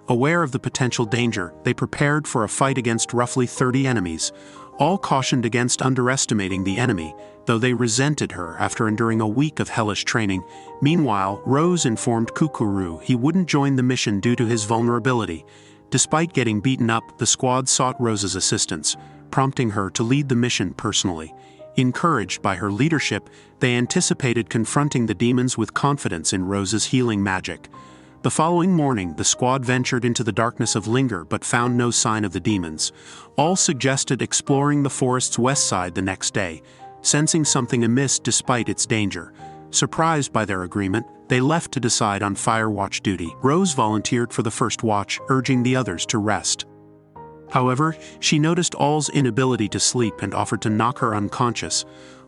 Aware of the potential danger, they prepared for a fight against roughly 30 enemies. All cautioned against underestimating the enemy, though they resented her after enduring a week of hellish training. Meanwhile, Rose informed Kukuru he wouldn't join the mission due to his vulnerability. Despite getting beaten up, the squad sought Rose's assistance, prompting her to lead the mission personally. Encouraged by her leadership, they anticipated confronting the demons with confidence in Rose's healing magic. The following morning, the squad ventured into the darkness of Linger but found no sign of the demons. All suggested exploring the forest's west side the next day, sensing something amiss despite its danger. Surprised by their agreement, they left to decide on fire watch duty. Rose volunteered for the first watch, urging the others to rest. However, she noticed All's inability to sleep and offered to knock her unconscious.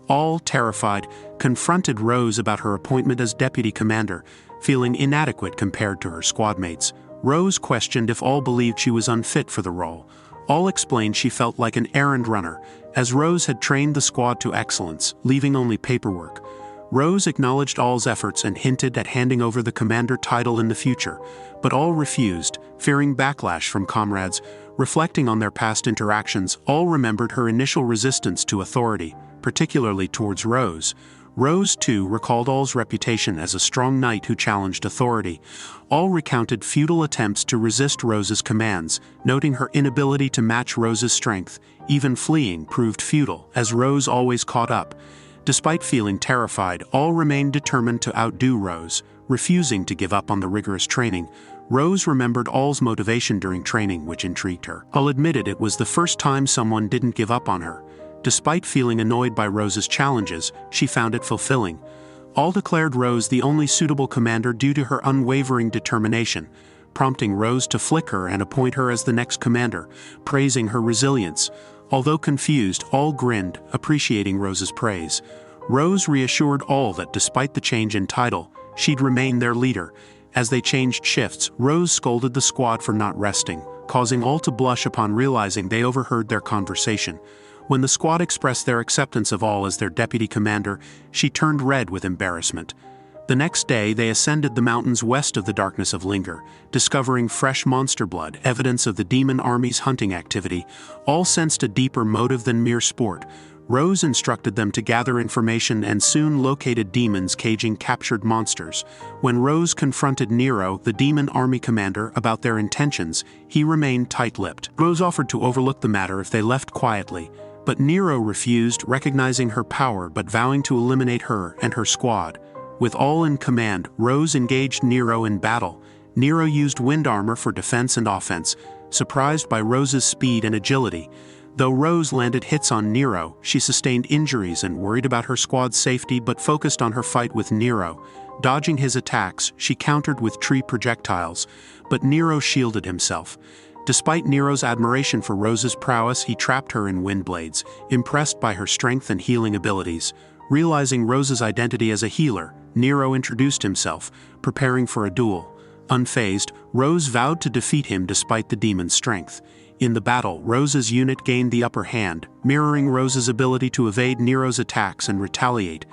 All, terrified, confronted Rose about her appointment as deputy commander, feeling inadequate compared to her squadmates. Rose questioned if All believed she was unfit for the role. All explained she felt like an errand runner, as Rose had trained the squad to excellence, leaving only paperwork. Rose acknowledged All's efforts and hinted at handing over the commander title in the future, but All refused, fearing backlash from comrades. Reflecting on their past interactions, All remembered her initial resistance to authority, particularly towards Rose. Rose, too, recalled All's reputation as a strong knight who challenged authority. All recounted futile attempts to resist Rose's commands, noting her inability to match Rose's strength. Even fleeing proved futile, as Rose always caught up. Despite feeling terrified, All remained determined to outdo Rose, refusing to give up on the rigorous training. Rose remembered All's motivation during training, which intrigued her. All admitted it was the first time someone didn't give up on her. Despite feeling annoyed by Rose's challenges, she found it fulfilling. All declared Rose the only suitable commander due to her unwavering determination, prompting Rose to flick her and appoint her as the next commander, praising her resilience. Although confused, All grinned, appreciating Rose's praise. Rose reassured All that despite the change in title, she'd remain their leader. As they changed shifts, Rose scolded the squad for not resting, causing All to blush upon realizing they overheard their conversation. When the squad expressed their acceptance of All as their deputy commander, she turned red with embarrassment. The next day, they ascended the mountains west of the darkness of Linger, discovering fresh monster blood, evidence of the demon army's hunting activity. All sensed a deeper motive than mere sport. Rose instructed them to gather information and soon located demons caging captured monsters. When Rose confronted Nero, the demon army commander, about their intentions, he remained tight-lipped. Rose offered to overlook the matter if they left quietly, but Nero refused, recognizing her power but vowing to eliminate her and her squad. With All in command, Rose engaged Nero in battle. Nero used wind armor for defense and offense, surprised by Rose's speed and agility. Though Rose landed hits on Nero, she sustained injuries and worried about her squad's safety but focused on her fight with Nero. Dodging his attacks, she countered with tree projectiles, but Nero shielded himself. Despite Nero's admiration for Rose's prowess, he trapped her in wind blades, impressed by her strength and healing abilities. Realizing Rose's identity as a healer, Nero introduced himself, preparing for a duel. Unfazed, Rose vowed to defeat him despite the demon's strength. In the battle, Rose's unit gained the upper hand, mirroring Rose's ability to evade Nero's attacks and retaliate.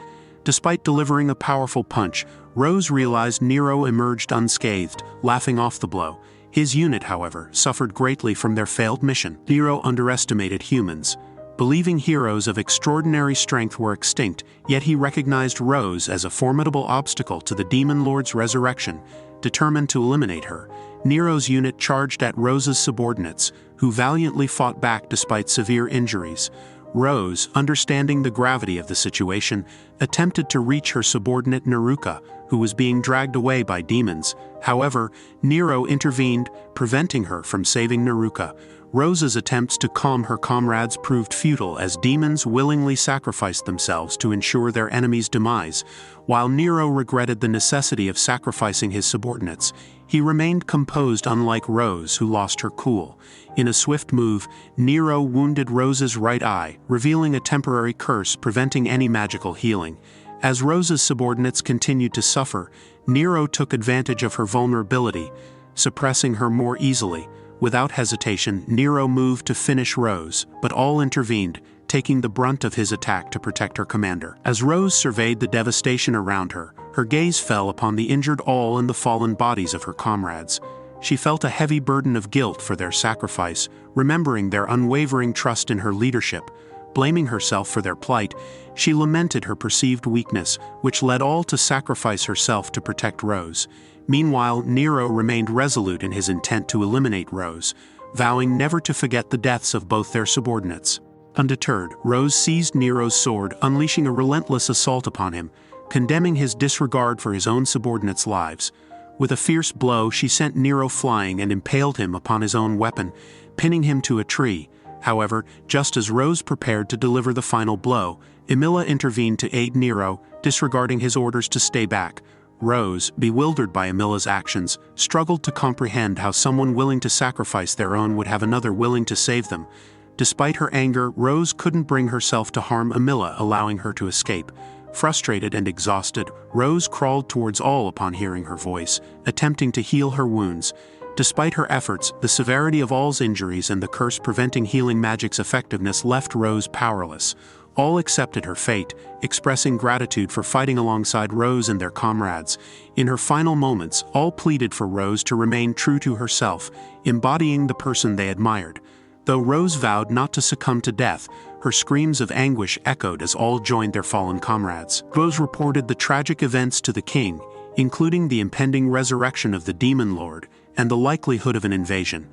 Despite delivering a powerful punch, Rose realized Nero emerged unscathed, laughing off the blow. His unit, however, suffered greatly from their failed mission. Nero underestimated humans. Believing heroes of extraordinary strength were extinct, yet he recognized Rose as a formidable obstacle to the Demon Lord's resurrection. Determined to eliminate her, Nero's unit charged at Rose's subordinates, who valiantly fought back despite severe injuries. Rose, understanding the gravity of the situation, attempted to reach her subordinate Neruka, who was being dragged away by demons. However, Nero intervened, preventing her from saving Neruka. Rose's attempts to calm her comrades proved futile as demons willingly sacrificed themselves to ensure their enemy's demise. While Nero regretted the necessity of sacrificing his subordinates, he remained composed, unlike Rose, who lost her cool. In a swift move, Nero wounded Rose's right eye, revealing a temporary curse preventing any magical healing. As Rose's subordinates continued to suffer, Nero took advantage of her vulnerability, suppressing her more easily. Without hesitation, Nero moved to finish Rose, but All intervened, taking the brunt of his attack to protect her commander. As Rose surveyed the devastation around her, her gaze fell upon the injured All and the fallen bodies of her comrades. She felt a heavy burden of guilt for their sacrifice, remembering their unwavering trust in her leadership. Blaming herself for their plight, she lamented her perceived weakness, which led All to sacrifice herself to protect Rose. Meanwhile, Nero remained resolute in his intent to eliminate Rose, vowing never to forget the deaths of both their subordinates. Undeterred, Rose seized Nero's sword, unleashing a relentless assault upon him, condemning his disregard for his own subordinates' lives. With a fierce blow, she sent Nero flying and impaled him upon his own weapon, pinning him to a tree. However, just as Rose prepared to deliver the final blow, Emilia intervened to aid Nero, disregarding his orders to stay back. Rose, bewildered by Emilia's actions, struggled to comprehend how someone willing to sacrifice their own would have another willing to save them. Despite her anger, Rose couldn't bring herself to harm Emilia, allowing her to escape. Frustrated and exhausted, Rose crawled towards All upon hearing her voice, attempting to heal her wounds. Despite her efforts, the severity of All's injuries and the curse preventing healing magic's effectiveness left Rose powerless. All accepted her fate, expressing gratitude for fighting alongside Rose and their comrades. In her final moments, All pleaded for Rose to remain true to herself, embodying the person they admired. Though Rose vowed not to succumb to death, her screams of anguish echoed as All joined their fallen comrades. Rose reported the tragic events to the king, including the impending resurrection of the Demon Lord and the likelihood of an invasion.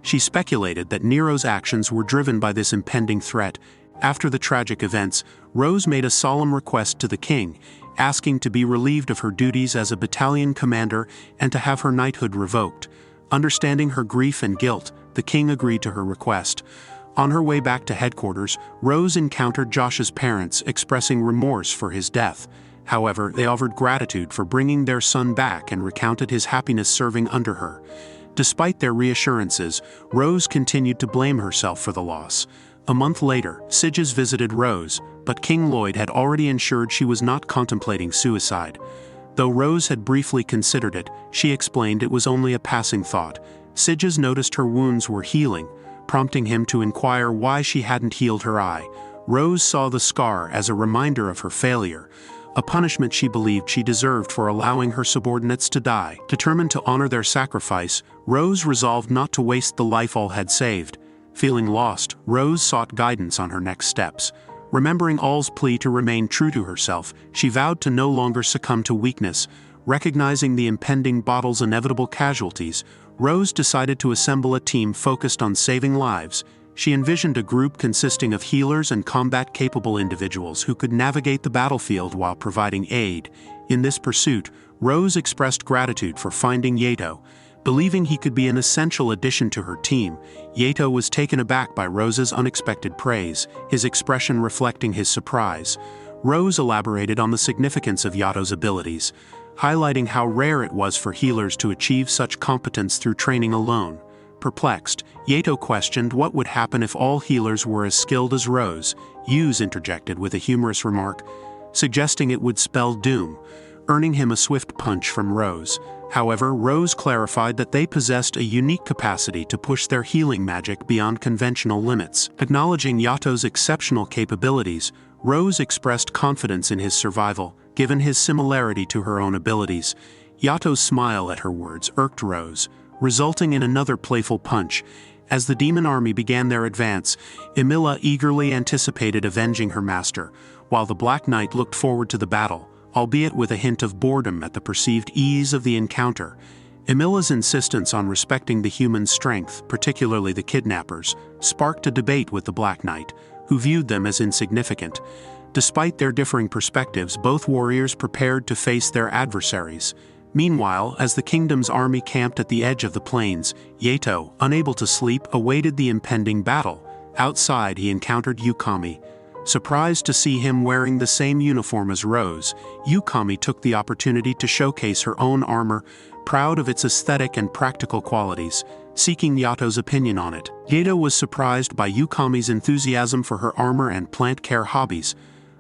She speculated that Nero's actions were driven by this impending threat. After the tragic events, Rose made a solemn request to the king, asking to be relieved of her duties as a battalion commander and to have her knighthood revoked. Understanding her grief and guilt, the king agreed to her request. On her way back to headquarters, Rose encountered Josh's parents, expressing remorse for his death. However, they offered gratitude for bringing their son back and recounted his happiness serving under her. Despite their reassurances, Rose continued to blame herself for the loss. A month later, Sigis visited Rose, but King Lloyd had already ensured she was not contemplating suicide. Though Rose had briefly considered it, she explained it was only a passing thought. Sigis noticed her wounds were healing, prompting him to inquire why she hadn't healed her eye. Rose saw the scar as a reminder of her failure, a punishment she believed she deserved for allowing her subordinates to die. Determined to honor their sacrifice, Rose resolved not to waste the life All had saved. Feeling lost, Rose sought guidance on her next steps. Remembering All's plea to remain true to herself, she vowed to no longer succumb to weakness. Recognizing the impending battle's inevitable casualties, Rose decided to assemble a team focused on saving lives. She envisioned a group consisting of healers and combat-capable individuals who could navigate the battlefield while providing aid. In this pursuit, Rose expressed gratitude for finding Yato. Believing he could be an essential addition to her team, Yato was taken aback by Rose's unexpected praise, his expression reflecting his surprise. Rose elaborated on the significance of Yato's abilities, highlighting how rare it was for healers to achieve such competence through training alone. Perplexed, Yato questioned what would happen if all healers were as skilled as Rose. Yuz interjected with a humorous remark, suggesting it would spell doom, earning him a swift punch from Rose. However, Rose clarified that they possessed a unique capacity to push their healing magic beyond conventional limits. Acknowledging Yato's exceptional capabilities, Rose expressed confidence in his survival, given his similarity to her own abilities. Yato's smile at her words irked Rose, resulting in another playful punch. As the demon army began their advance, Emilia eagerly anticipated avenging her master, while the Black Knight looked forward to the battle, albeit with a hint of boredom at the perceived ease of the encounter. Emilia's insistence on respecting the human strength, particularly the kidnappers, sparked a debate with the Black Knight, who viewed them as insignificant. Despite their differing perspectives, both warriors prepared to face their adversaries. Meanwhile, as the kingdom's army camped at the edge of the plains, Yato, unable to sleep, awaited the impending battle. Outside, he encountered Yukami. Surprised to see him wearing the same uniform as Rose, Yukami took the opportunity to showcase her own armor, proud of its aesthetic and practical qualities, seeking Yato's opinion on it. Yato was surprised by Yukami's enthusiasm for her armor and plant care hobbies,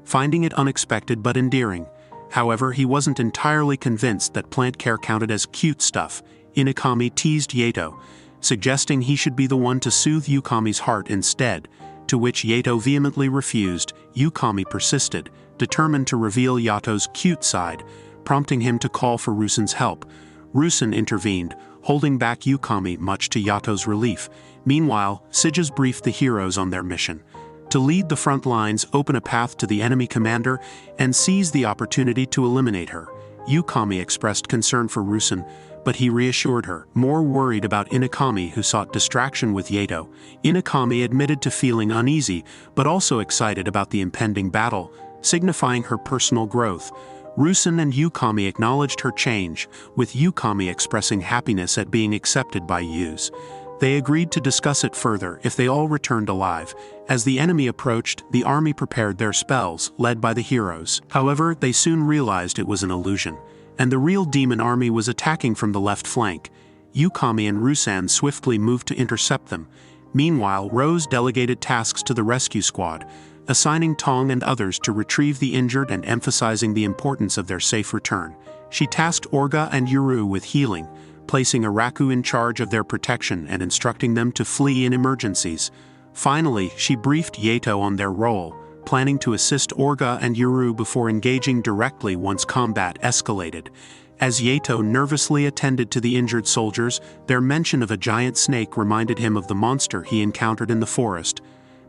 finding it unexpected but endearing. However, he wasn't entirely convinced that plant care counted as cute stuff. Inakami teased Yato, suggesting he should be the one to soothe Yukami's heart instead, to which Yato vehemently refused. Yukami persisted, determined to reveal Yato's cute side, prompting him to call for Rusen's help. Rusen intervened, holding back Yukami much to Yato's relief. Meanwhile, Sigis briefed the heroes on their mission to lead the front lines, open a path to the enemy commander, and seize the opportunity to eliminate her. Yukami expressed concern for Rusen, but he reassured her. More worried about Inakami, who sought distraction with Yato, Inakami admitted to feeling uneasy, but also excited about the impending battle, signifying her personal growth. Rusen and Yukami acknowledged her change, with Yukami expressing happiness at being accepted by Yuz. They agreed to discuss it further if they all returned alive. As the enemy approached, the army prepared their spells, led by the heroes. However, they soon realized it was an illusion, and the real demon army was attacking from the left flank. Yukami and Rusan swiftly moved to intercept them. Meanwhile, Rose delegated tasks to the rescue squad, assigning Tong and others to retrieve the injured and emphasizing the importance of their safe return. She tasked Orga and Yuru with healing, placing Araku in charge of their protection and instructing them to flee in emergencies. Finally, she briefed Yato on their role, planning to assist Orga and Yuru before engaging directly once combat escalated. As Yato nervously attended to the injured soldiers, their mention of a giant snake reminded him of the monster he encountered in the forest.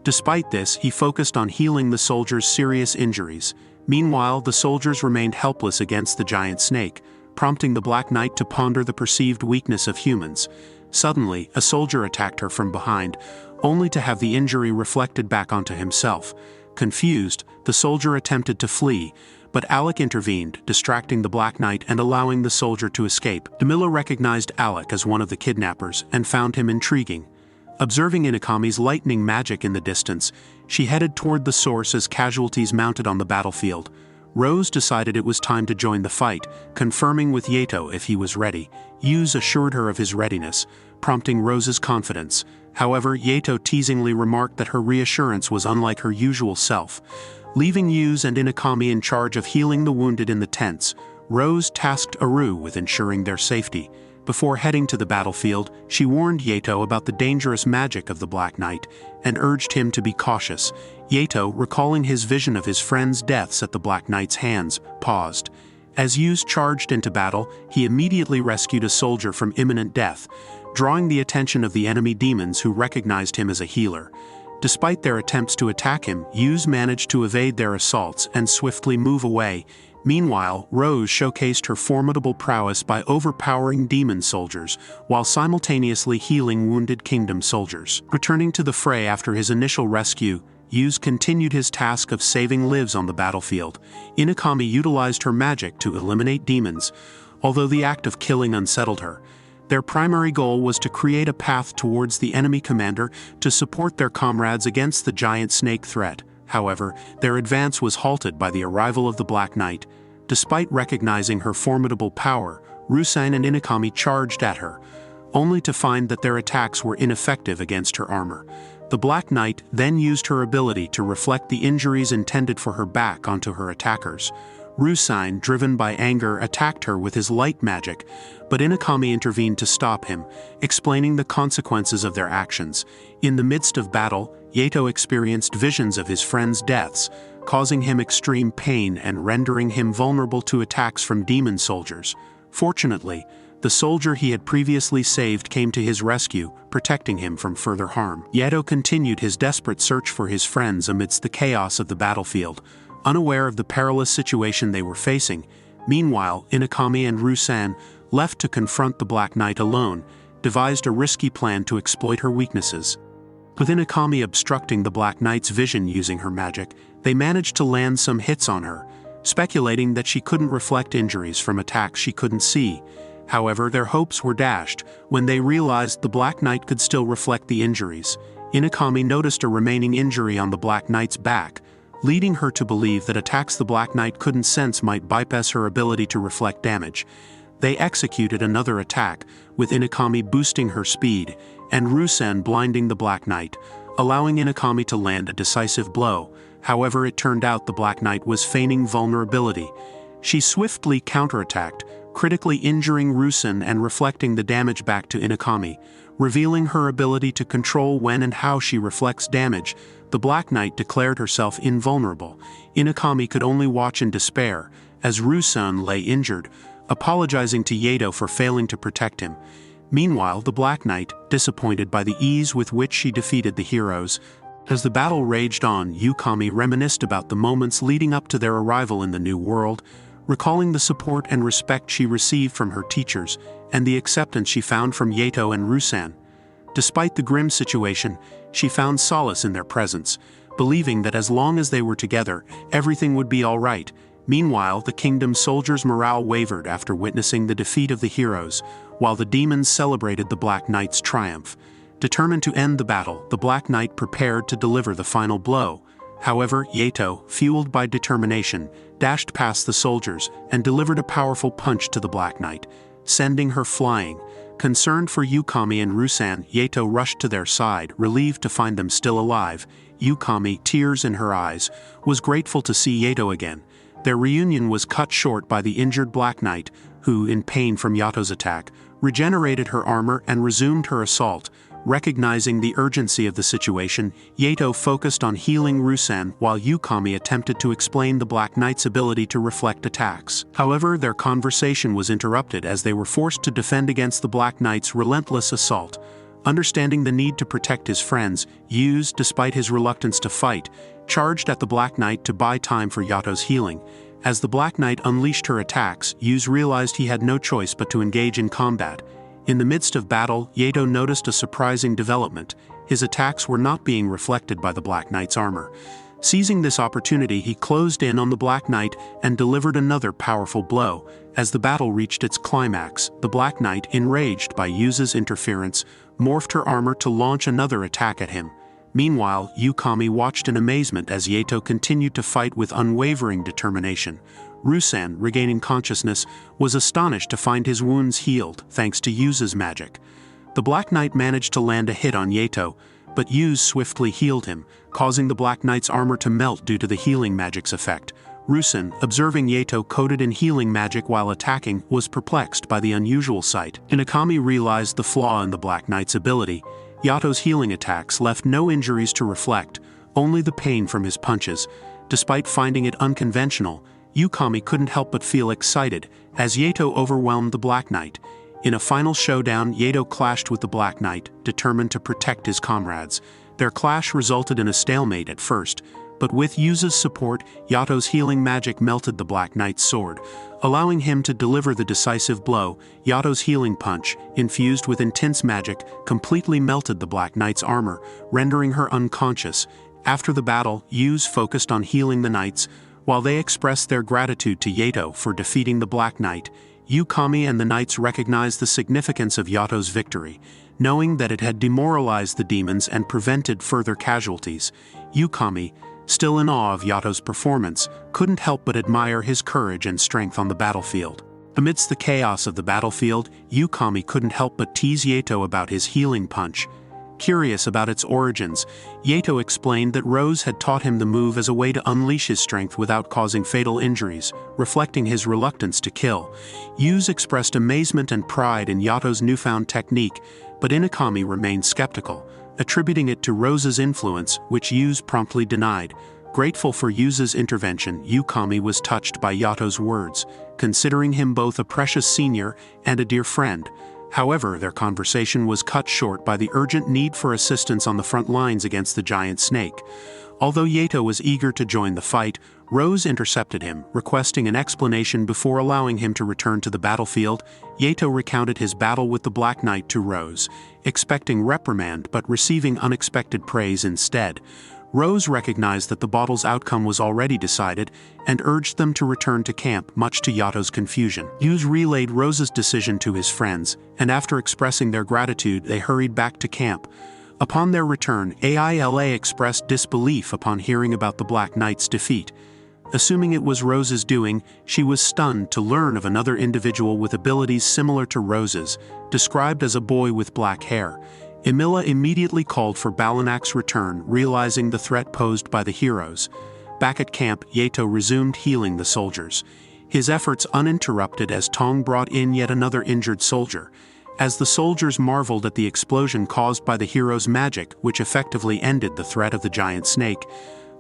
Despite this, he focused on healing the soldiers' serious injuries. Meanwhile, the soldiers remained helpless against the giant snake, prompting the Black Knight to ponder the perceived weakness of humans. Suddenly, a soldier attacked her from behind, only to have the injury reflected back onto himself. Confused, the soldier attempted to flee, but Alec intervened, distracting the Black Knight and allowing the soldier to escape. Demilla recognized Alec as one of the kidnappers and found him intriguing. Observing Inakami's lightning magic in the distance, she headed toward the source as casualties mounted on the battlefield. Rose decided it was time to join the fight, confirming with Yato if he was ready. Yuz assured her of his readiness, prompting Rose's confidence. However, Yato teasingly remarked that her reassurance was unlike her usual self. Leaving Yuz and Inakami in charge of healing the wounded in the tents, Rose tasked Aru with ensuring their safety. Before heading to the battlefield, she warned Yato about the dangerous magic of the Black Knight and urged him to be cautious. Yato, recalling his vision of his friends' deaths at the Black Knight's hands, paused. As Yuz charged into battle, he immediately rescued a soldier from imminent death, drawing the attention of the enemy demons who recognized him as a healer. Despite their attempts to attack him, Yuz managed to evade their assaults and swiftly move away. Meanwhile, Rose showcased her formidable prowess by overpowering demon soldiers, while simultaneously healing wounded kingdom soldiers. Returning to the fray after his initial rescue, Yuz continued his task of saving lives on the battlefield. Inakami utilized her magic to eliminate demons, although the act of killing unsettled her. Their primary goal was to create a path towards the enemy commander to support their comrades against the giant snake threat. However, their advance was halted by the arrival of the Black Knight. Despite recognizing her formidable power, Rusan and Inakami charged at her, only to find that their attacks were ineffective against her armor. The Black Knight then used her ability to reflect the injuries intended for her back onto her attackers. Rusan, driven by anger, attacked her with his light magic, but Inakami intervened to stop him, explaining the consequences of their actions. In the midst of battle, Yato experienced visions of his friends' deaths, causing him extreme pain and rendering him vulnerable to attacks from demon soldiers. Fortunately, the soldier he had previously saved came to his rescue, protecting him from further harm. Yato continued his desperate search for his friends amidst the chaos of the battlefield, unaware of the perilous situation they were facing. Meanwhile, Inakami and Rusan, left to confront the Black Knight alone, devised a risky plan to exploit her weaknesses. With Inakami obstructing the Black Knight's vision using her magic, they managed to land some hits on her, speculating that she couldn't reflect injuries from attacks she couldn't see. However, their hopes were dashed when they realized the Black Knight could still reflect the injuries. Inakami noticed a remaining injury on the Black Knight's back, leading her to believe that attacks the Black Knight couldn't sense might bypass her ability to reflect damage. They executed another attack, with Inakami boosting her speed, and Rusan blinding the Black Knight, allowing Inakami to land a decisive blow. However, it turned out the Black Knight was feigning vulnerability. She swiftly counterattacked, critically injuring Rusan and reflecting the damage back to Inakami. Revealing her ability to control when and how she reflects damage, the Black Knight declared herself invulnerable. Inakami could only watch in despair, as Rusan lay injured, apologizing to Yato for failing to protect him. Meanwhile, the Black Knight, disappointed by the ease with which she defeated the heroes. As the battle raged on, Yukami reminisced about the moments leading up to their arrival in the new world, recalling the support and respect she received from her teachers and the acceptance she found from Yato and Rusan. Despite the grim situation, she found solace in their presence, believing that as long as they were together, everything would be all right. Meanwhile, the kingdom's soldiers' morale wavered after witnessing the defeat of the heroes, while the demons celebrated the Black Knight's triumph. Determined to end the battle, the Black Knight prepared to deliver the final blow. However, Yato, fueled by determination, dashed past the soldiers and delivered a powerful punch to the Black Knight, sending her flying. Concerned for Yukami and Rusan, Yato rushed to their side, relieved to find them still alive. Yukami, tears in her eyes, was grateful to see Yato again. Their reunion was cut short by the injured Black Knight, who, in pain from Yato's attack, regenerated her armor and resumed her assault. Recognizing the urgency of the situation, Yato focused on healing Rusan while Yukami attempted to explain the Black Knight's ability to reflect attacks. However, their conversation was interrupted as they were forced to defend against the Black Knight's relentless assault. Understanding the need to protect his friends, Yuz, despite his reluctance to fight, charged at the Black Knight to buy time for Yato's healing. As the Black Knight unleashed her attacks, Yuz realized he had no choice but to engage in combat. In the midst of battle, Yato noticed a surprising development. His attacks were not being reflected by the Black Knight's armor. Seizing this opportunity, he closed in on the Black Knight and delivered another powerful blow. As the battle reached its climax, the Black Knight, enraged by Yuz's interference, morphed her armor to launch another attack at him. Meanwhile, Yukami watched in amazement as Yato continued to fight with unwavering determination. Rusan, regaining consciousness, was astonished to find his wounds healed thanks to Yuz's magic. The Black Knight managed to land a hit on Yato, but Yuz swiftly healed him, causing the Black Knight's armor to melt due to the healing magic's effect. Rusan, observing Yato coated in healing magic while attacking, was perplexed by the unusual sight. Inakami realized the flaw in the Black Knight's ability. Yato's healing attacks left no injuries to reflect, only the pain from his punches. Despite finding it unconventional, Yukami couldn't help but feel excited as Yato overwhelmed the Black Knight. In a final showdown, Yato clashed with the Black Knight, determined to protect his comrades. Their clash resulted in a stalemate at first, but with Yuz's support, Yato's healing magic melted the Black Knight's sword, allowing him to deliver the decisive blow. Yato's healing punch, infused with intense magic, completely melted the Black Knight's armor, rendering her unconscious. After the battle, Yuz focused on healing the knights, while they expressed their gratitude to Yato for defeating the Black Knight. Yukami and the knights recognized the significance of Yato's victory, knowing that it had demoralized the demons and prevented further casualties. Yukami, still in awe of Yato's performance, couldn't help but admire his courage and strength on the battlefield. Amidst the chaos of the battlefield, Yukami couldn't help but tease Yato about his healing punch. Curious about its origins, Yato explained that Rose had taught him the move as a way to unleash his strength without causing fatal injuries, reflecting his reluctance to kill. Yuz expressed amazement and pride in Yato's newfound technique, but Inakami remained skeptical, attributing it to Rose's influence, which Yuz promptly denied. Grateful for Yuz's intervention, Yukami was touched by Yato's words, considering him both a precious senior and a dear friend. However, their conversation was cut short by the urgent need for assistance on the front lines against the giant snake. Although Yato was eager to join the fight, Rose intercepted him, requesting an explanation before allowing him to return to the battlefield. Yato recounted his battle with the Black Knight to Rose, expecting reprimand but receiving unexpected praise instead. Rose recognized that the battle's outcome was already decided and urged them to return to camp, much to Yato's confusion. Yuz relayed Rose's decision to his friends, and after expressing their gratitude, they hurried back to camp. Upon their return, Aila expressed disbelief upon hearing about the Black Knight's defeat. Assuming it was Rose's doing, she was stunned to learn of another individual with abilities similar to Rose's, described as a boy with black hair. Emilia immediately called for Balanak's return, realizing the threat posed by the heroes. Back at camp, Yato resumed healing the soldiers, his efforts uninterrupted as Tong brought in yet another injured soldier. As the soldiers marveled at the explosion caused by the hero's magic, which effectively ended the threat of the giant snake,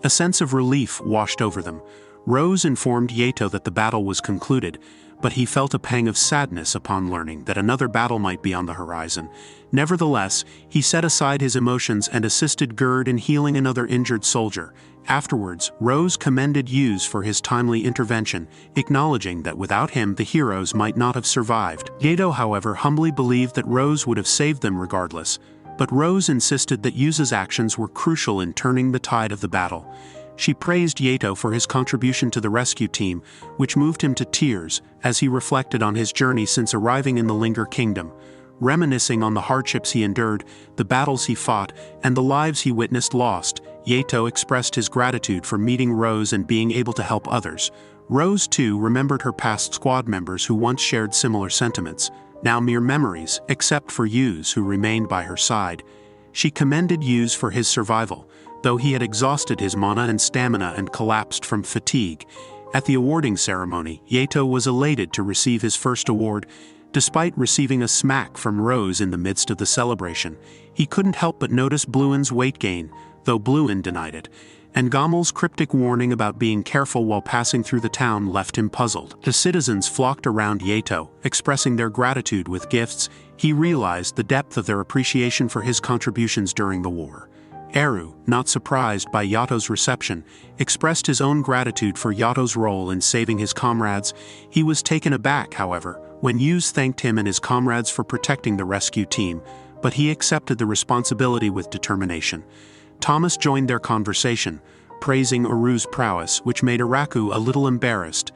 a sense of relief washed over them. Rose informed Yato that the battle was concluded, but he felt a pang of sadness upon learning that another battle might be on the horizon. Nevertheless, he set aside his emotions and assisted Gerd in healing another injured soldier. Afterwards, Rose commended Yuz for his timely intervention, acknowledging that without him the heroes might not have survived. Yato, however, humbly believed that Rose would have saved them regardless, but Rose insisted that Yuz's actions were crucial in turning the tide of the battle. She praised Yato for his contribution to the rescue team, which moved him to tears as he reflected on his journey since arriving in the Linger Kingdom. Reminiscing on the hardships he endured, the battles he fought, and the lives he witnessed lost, Yato expressed his gratitude for meeting Rose and being able to help others. Rose, too, remembered her past squad members who once shared similar sentiments, now mere memories, except for Yuz, who remained by her side. She commended Yuz for his survival, though he had exhausted his mana and stamina and collapsed from fatigue. At the awarding ceremony, Yato was elated to receive his first award. Despite receiving a smack from Rose in the midst of the celebration, he couldn't help but notice Bluen's weight gain, though Bluen denied it, and Gommel's cryptic warning about being careful while passing through the town left him puzzled. The citizens flocked around Yato, expressing their gratitude with gifts. He realized the depth of their appreciation for his contributions during the war. Eru, not surprised by Yato's reception, expressed his own gratitude for Yato's role in saving his comrades. He was taken aback, however, when Yuz thanked him and his comrades for protecting the rescue team, but he accepted the responsibility with determination. Thomas joined their conversation, praising Eru's prowess, which made Araku a little embarrassed.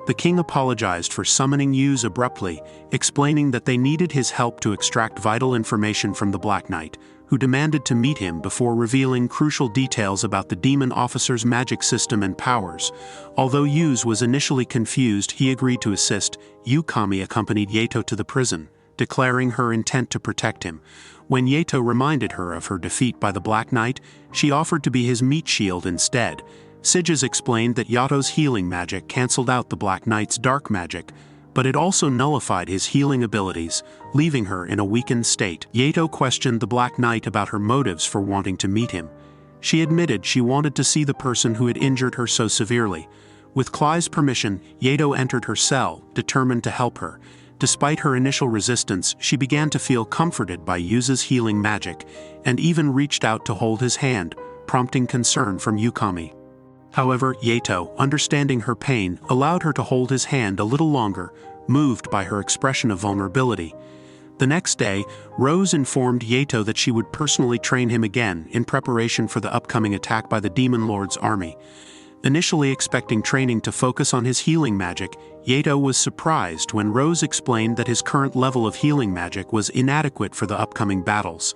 The king apologized for summoning Yuz abruptly, explaining that they needed his help to extract vital information from the Black Knight, who demanded to meet him before revealing crucial details about the demon officer's magic system and powers. Although Yuz was initially confused, he agreed to assist. Yukami accompanied Yato to the prison, declaring her intent to protect him. When Yato reminded her of her defeat by the Black Knight, she offered to be his meat shield instead. Sigis explained that Yato's healing magic canceled out the Black Knight's dark magic, but it also nullified his healing abilities, leaving her in a weakened state. Yato questioned the Black Knight about her motives for wanting to meet him. She admitted she wanted to see the person who had injured her so severely. With Cly's permission, Yato entered her cell, determined to help her. Despite her initial resistance, she began to feel comforted by Yuz's healing magic, and even reached out to hold his hand, prompting concern from Yukami. However, Yato, understanding her pain, allowed her to hold his hand a little longer, moved by her expression of vulnerability. The next day, Rose informed Yato that she would personally train him again in preparation for the upcoming attack by the Demon Lord's army. Initially expecting training to focus on his healing magic, Yato was surprised when Rose explained that his current level of healing magic was inadequate for the upcoming battles.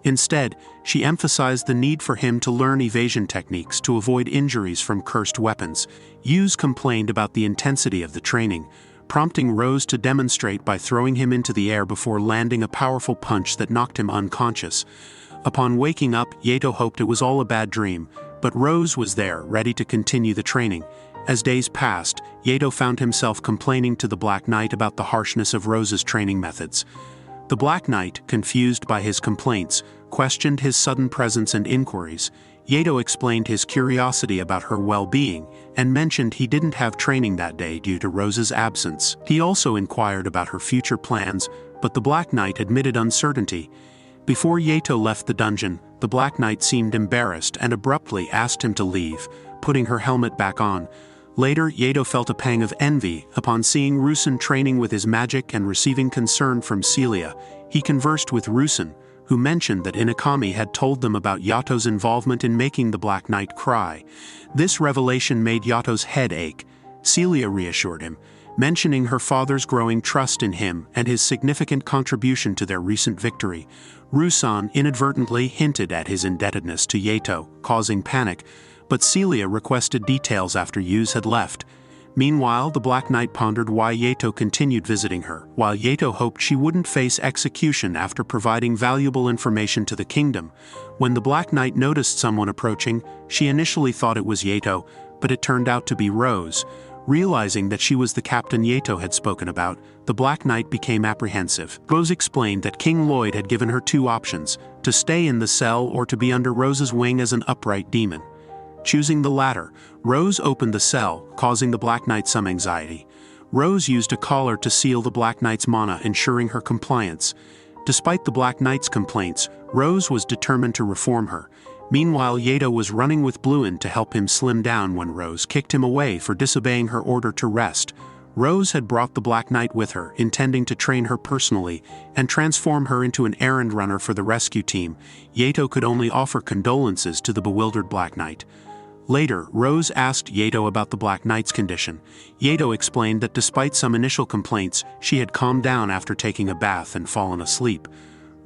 Instead, she emphasized the need for him to learn evasion techniques to avoid injuries from cursed weapons. Yuz complained about the intensity of the training, prompting Rose to demonstrate by throwing him into the air before landing a powerful punch that knocked him unconscious. Upon waking up, Yato hoped it was all a bad dream, but Rose was there, ready to continue the training. As days passed, Yato found himself complaining to the Black Knight about the harshness of Rose's training methods. The Black Knight, confused by his complaints, questioned his sudden presence and inquiries. Yato explained his curiosity about her well-being, and mentioned he didn't have training that day due to Rose's absence. He also inquired about her future plans, but the Black Knight admitted uncertainty. Before Yato left the dungeon, the Black Knight seemed embarrassed and abruptly asked him to leave, putting her helmet back on. Later, Yato felt a pang of envy upon seeing Rusen training with his magic and receiving concern from Celia. He conversed with Rusen, who mentioned that Inakami had told them about Yato's involvement in making the Black Knight cry. This revelation made Yato's head ache. Celia reassured him, mentioning her father's growing trust in him and his significant contribution to their recent victory. Rusan inadvertently hinted at his indebtedness to Yato, causing panic, but Celia requested details after Yuz had left. Meanwhile, the Black Knight pondered why Yato continued visiting her, while Yato hoped she wouldn't face execution after providing valuable information to the kingdom. When the Black Knight noticed someone approaching, she initially thought it was Yato, but it turned out to be Rose. Realizing that she was the captain Yato had spoken about, the Black Knight became apprehensive. Rose explained that King Lloyd had given her two options, to stay in the cell or to be under Rose's wing as an upright demon. Choosing the latter, Rose opened the cell, causing the Black Knight some anxiety. Rose used a collar to seal the Black Knight's mana, ensuring her compliance. Despite the Black Knight's complaints, Rose was determined to reform her. Meanwhile, Yato was running with Bluin to help him slim down when Rose kicked him away for disobeying her order to rest. Rose had brought the Black Knight with her, intending to train her personally and transform her into an errand runner for the rescue team. Yato could only offer condolences to the bewildered Black Knight. Later, Rose asked Yato about the Black Knight's condition. Yato explained that despite some initial complaints, she had calmed down after taking a bath and fallen asleep.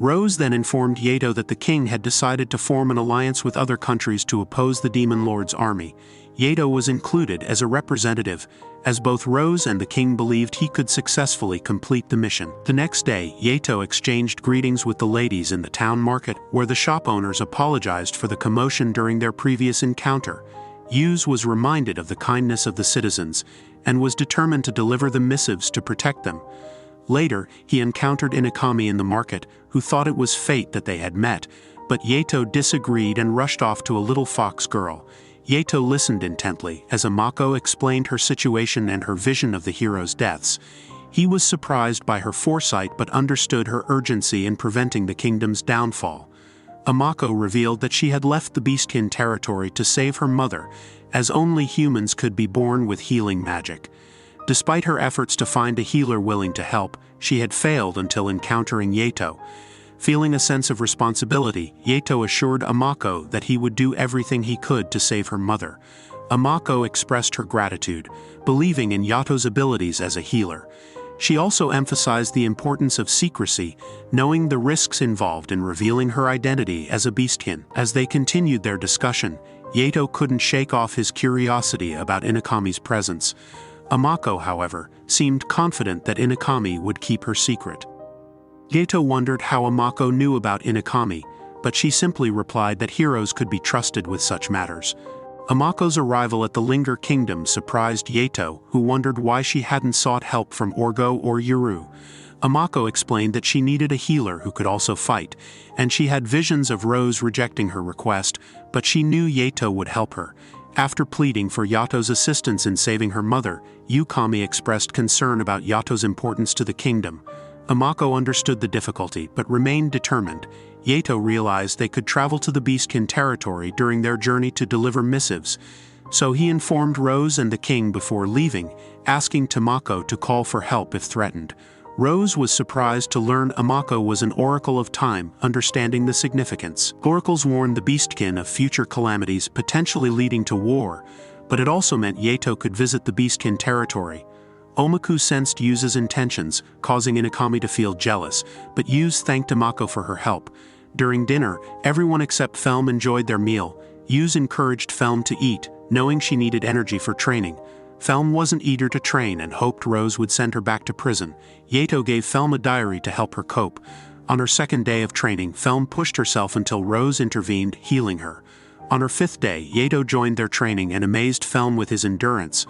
Rose then informed Yato that the king had decided to form an alliance with other countries to oppose the Demon Lord's army. Yato was included as a representative, as both Rose and the king believed he could successfully complete the mission. The next day, Yato exchanged greetings with the ladies in the town market, where the shop owners apologized for the commotion during their previous encounter. Yuz was reminded of the kindness of the citizens, and was determined to deliver the missives to protect them. Later, he encountered Inokami in the market, who thought it was fate that they had met, but Yato disagreed and rushed off to a little fox girl. Yato listened intently as Amako explained her situation and her vision of the heroes' deaths. He was surprised by her foresight but understood her urgency in preventing the kingdom's downfall. Amako revealed that she had left the Beastkin territory to save her mother, as only humans could be born with healing magic. Despite her efforts to find a healer willing to help, she had failed until encountering Yato. Feeling a sense of responsibility, Yato assured Amako that he would do everything he could to save her mother. Amako expressed her gratitude, believing in Yato's abilities as a healer. She also emphasized the importance of secrecy, knowing the risks involved in revealing her identity as a beastkin. As they continued their discussion, Yato couldn't shake off his curiosity about Inokami's presence. Amako, however, seemed confident that Inokami would keep her secret. Yato wondered how Amako knew about Inokami, but she simply replied that heroes could be trusted with such matters. Amako's arrival at the Linger Kingdom surprised Yato, who wondered why she hadn't sought help from Orgo or Yuru. Amako explained that she needed a healer who could also fight, and she had visions of Rose rejecting her request, but she knew Yato would help her. After pleading for Yato's assistance in saving her mother, Yukami expressed concern about Yato's importance to the kingdom. Amako understood the difficulty but remained determined. Yato realized they could travel to the Beastkin territory during their journey to deliver missives, so he informed Rose and the king before leaving, asking Tamako to call for help if threatened. Rose was surprised to learn Amako was an oracle of time, understanding the significance. Oracles warned the Beastkin of future calamities potentially leading to war, but it also meant Yato could visit the Beastkin territory. Omaku sensed Yuzu's intentions, causing Inokami to feel jealous, but Yuzu thanked Amako for her help. During dinner, everyone except Felm enjoyed their meal. Yuzu encouraged Felm to eat, knowing she needed energy for training. Felm wasn't eager to train and hoped Rose would send her back to prison. Yato gave Felm a diary to help her cope. On her second day of training, Felm pushed herself until Rose intervened, healing her. On her fifth day, Yato joined their training and amazed Felm with his endurance.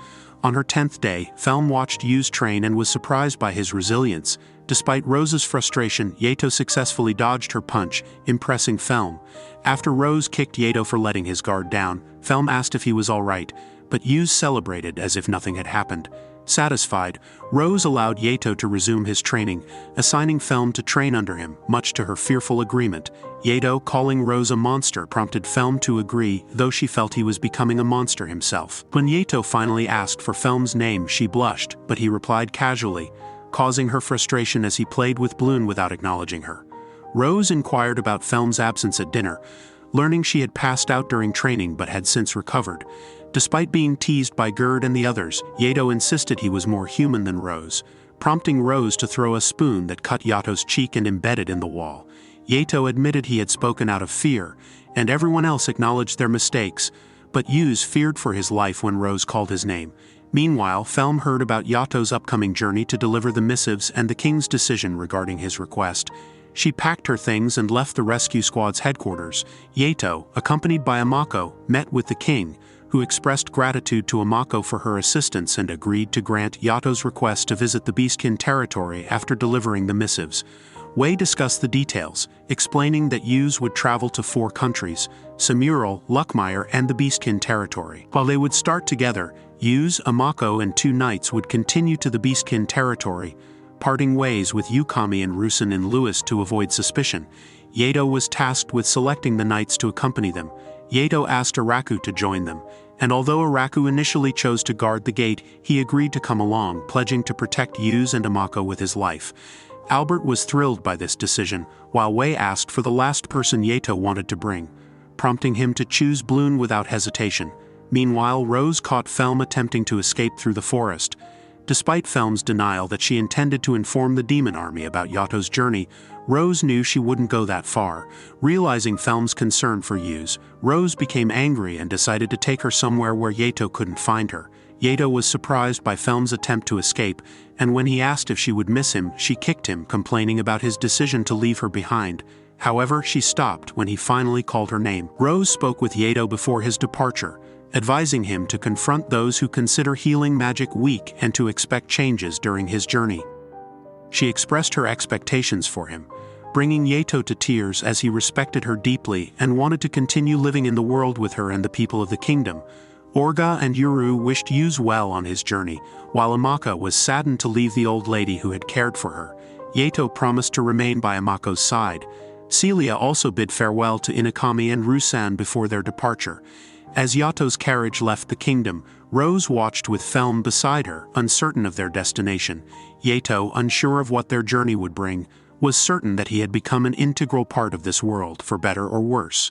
On her 10th day, Felm watched Yuzu train and was surprised by his resilience. Despite Rose's frustration, Yato successfully dodged her punch, impressing Felm. After Rose kicked Yato for letting his guard down, Felm asked if he was alright, but Yuzu celebrated as if nothing had happened. Satisfied, Rose allowed Yato to resume his training, assigning Felm to train under him, much to her fearful agreement. Yato calling Rose a monster prompted Felm to agree, though she felt he was becoming a monster himself. When Yato finally asked for Felm's name, she blushed, but he replied casually, causing her frustration as he played with Bloon without acknowledging her. Rose inquired about Felm's absence at dinner, learning she had passed out during training but had since recovered. Despite being teased by Gerd and the others, Yato insisted he was more human than Rose, prompting Rose to throw a spoon that cut Yato's cheek and embedded in the wall. Yato admitted he had spoken out of fear, and everyone else acknowledged their mistakes, but Yuzu feared for his life when Rose called his name. Meanwhile, Felm heard about Yato's upcoming journey to deliver the missives and the king's decision regarding his request. She packed her things and left the rescue squad's headquarters. Yato, accompanied by Amako, met with the king, who expressed gratitude to Amako for her assistance and agreed to grant Yato's request to visit the Beastkin territory after delivering the missives. Wei discussed the details, explaining that Yu's would travel to 4 countries, Samural, Luckmire, and the Beastkin territory. While they would start together, Yu's, Amako, and 2 knights would continue to the Beastkin territory, parting ways with Yukami and Rusen in Lewis to avoid suspicion. Yato was tasked with selecting the knights to accompany them. Yato asked Araku to join them, and although Araku initially chose to guard the gate, he agreed to come along, pledging to protect Yu's and Amako with his life. Albert was thrilled by this decision, while Wei asked for the last person Yato wanted to bring, prompting him to choose Bloon without hesitation. Meanwhile, Rose caught Felm attempting to escape through the forest. Despite Felm's denial that she intended to inform the demon army about Yato's journey, Rose knew she wouldn't go that far. Realizing Felm's concern for Yu's, Rose became angry and decided to take her somewhere where Yato couldn't find her. Yato was surprised by Felm's attempt to escape, and when he asked if she would miss him, she kicked him, complaining about his decision to leave her behind. However, she stopped when he finally called her name. Rose spoke with Yato before his departure, advising him to confront those who consider healing magic weak and to expect changes during his journey. She expressed her expectations for him, bringing Yato to tears as he respected her deeply and wanted to continue living in the world with her and the people of the kingdom. Orga and Yuru wished Yu's well on his journey, while Amaka was saddened to leave the old lady who had cared for her. Yato promised to remain by Amako's side. Celia also bid farewell to Inakami and Rusan before their departure. As Yato's carriage left the kingdom, Rose watched with Felm beside her, uncertain of their destination. Yato, unsure of what their journey would bring, was certain that he had become an integral part of this world, for better or worse.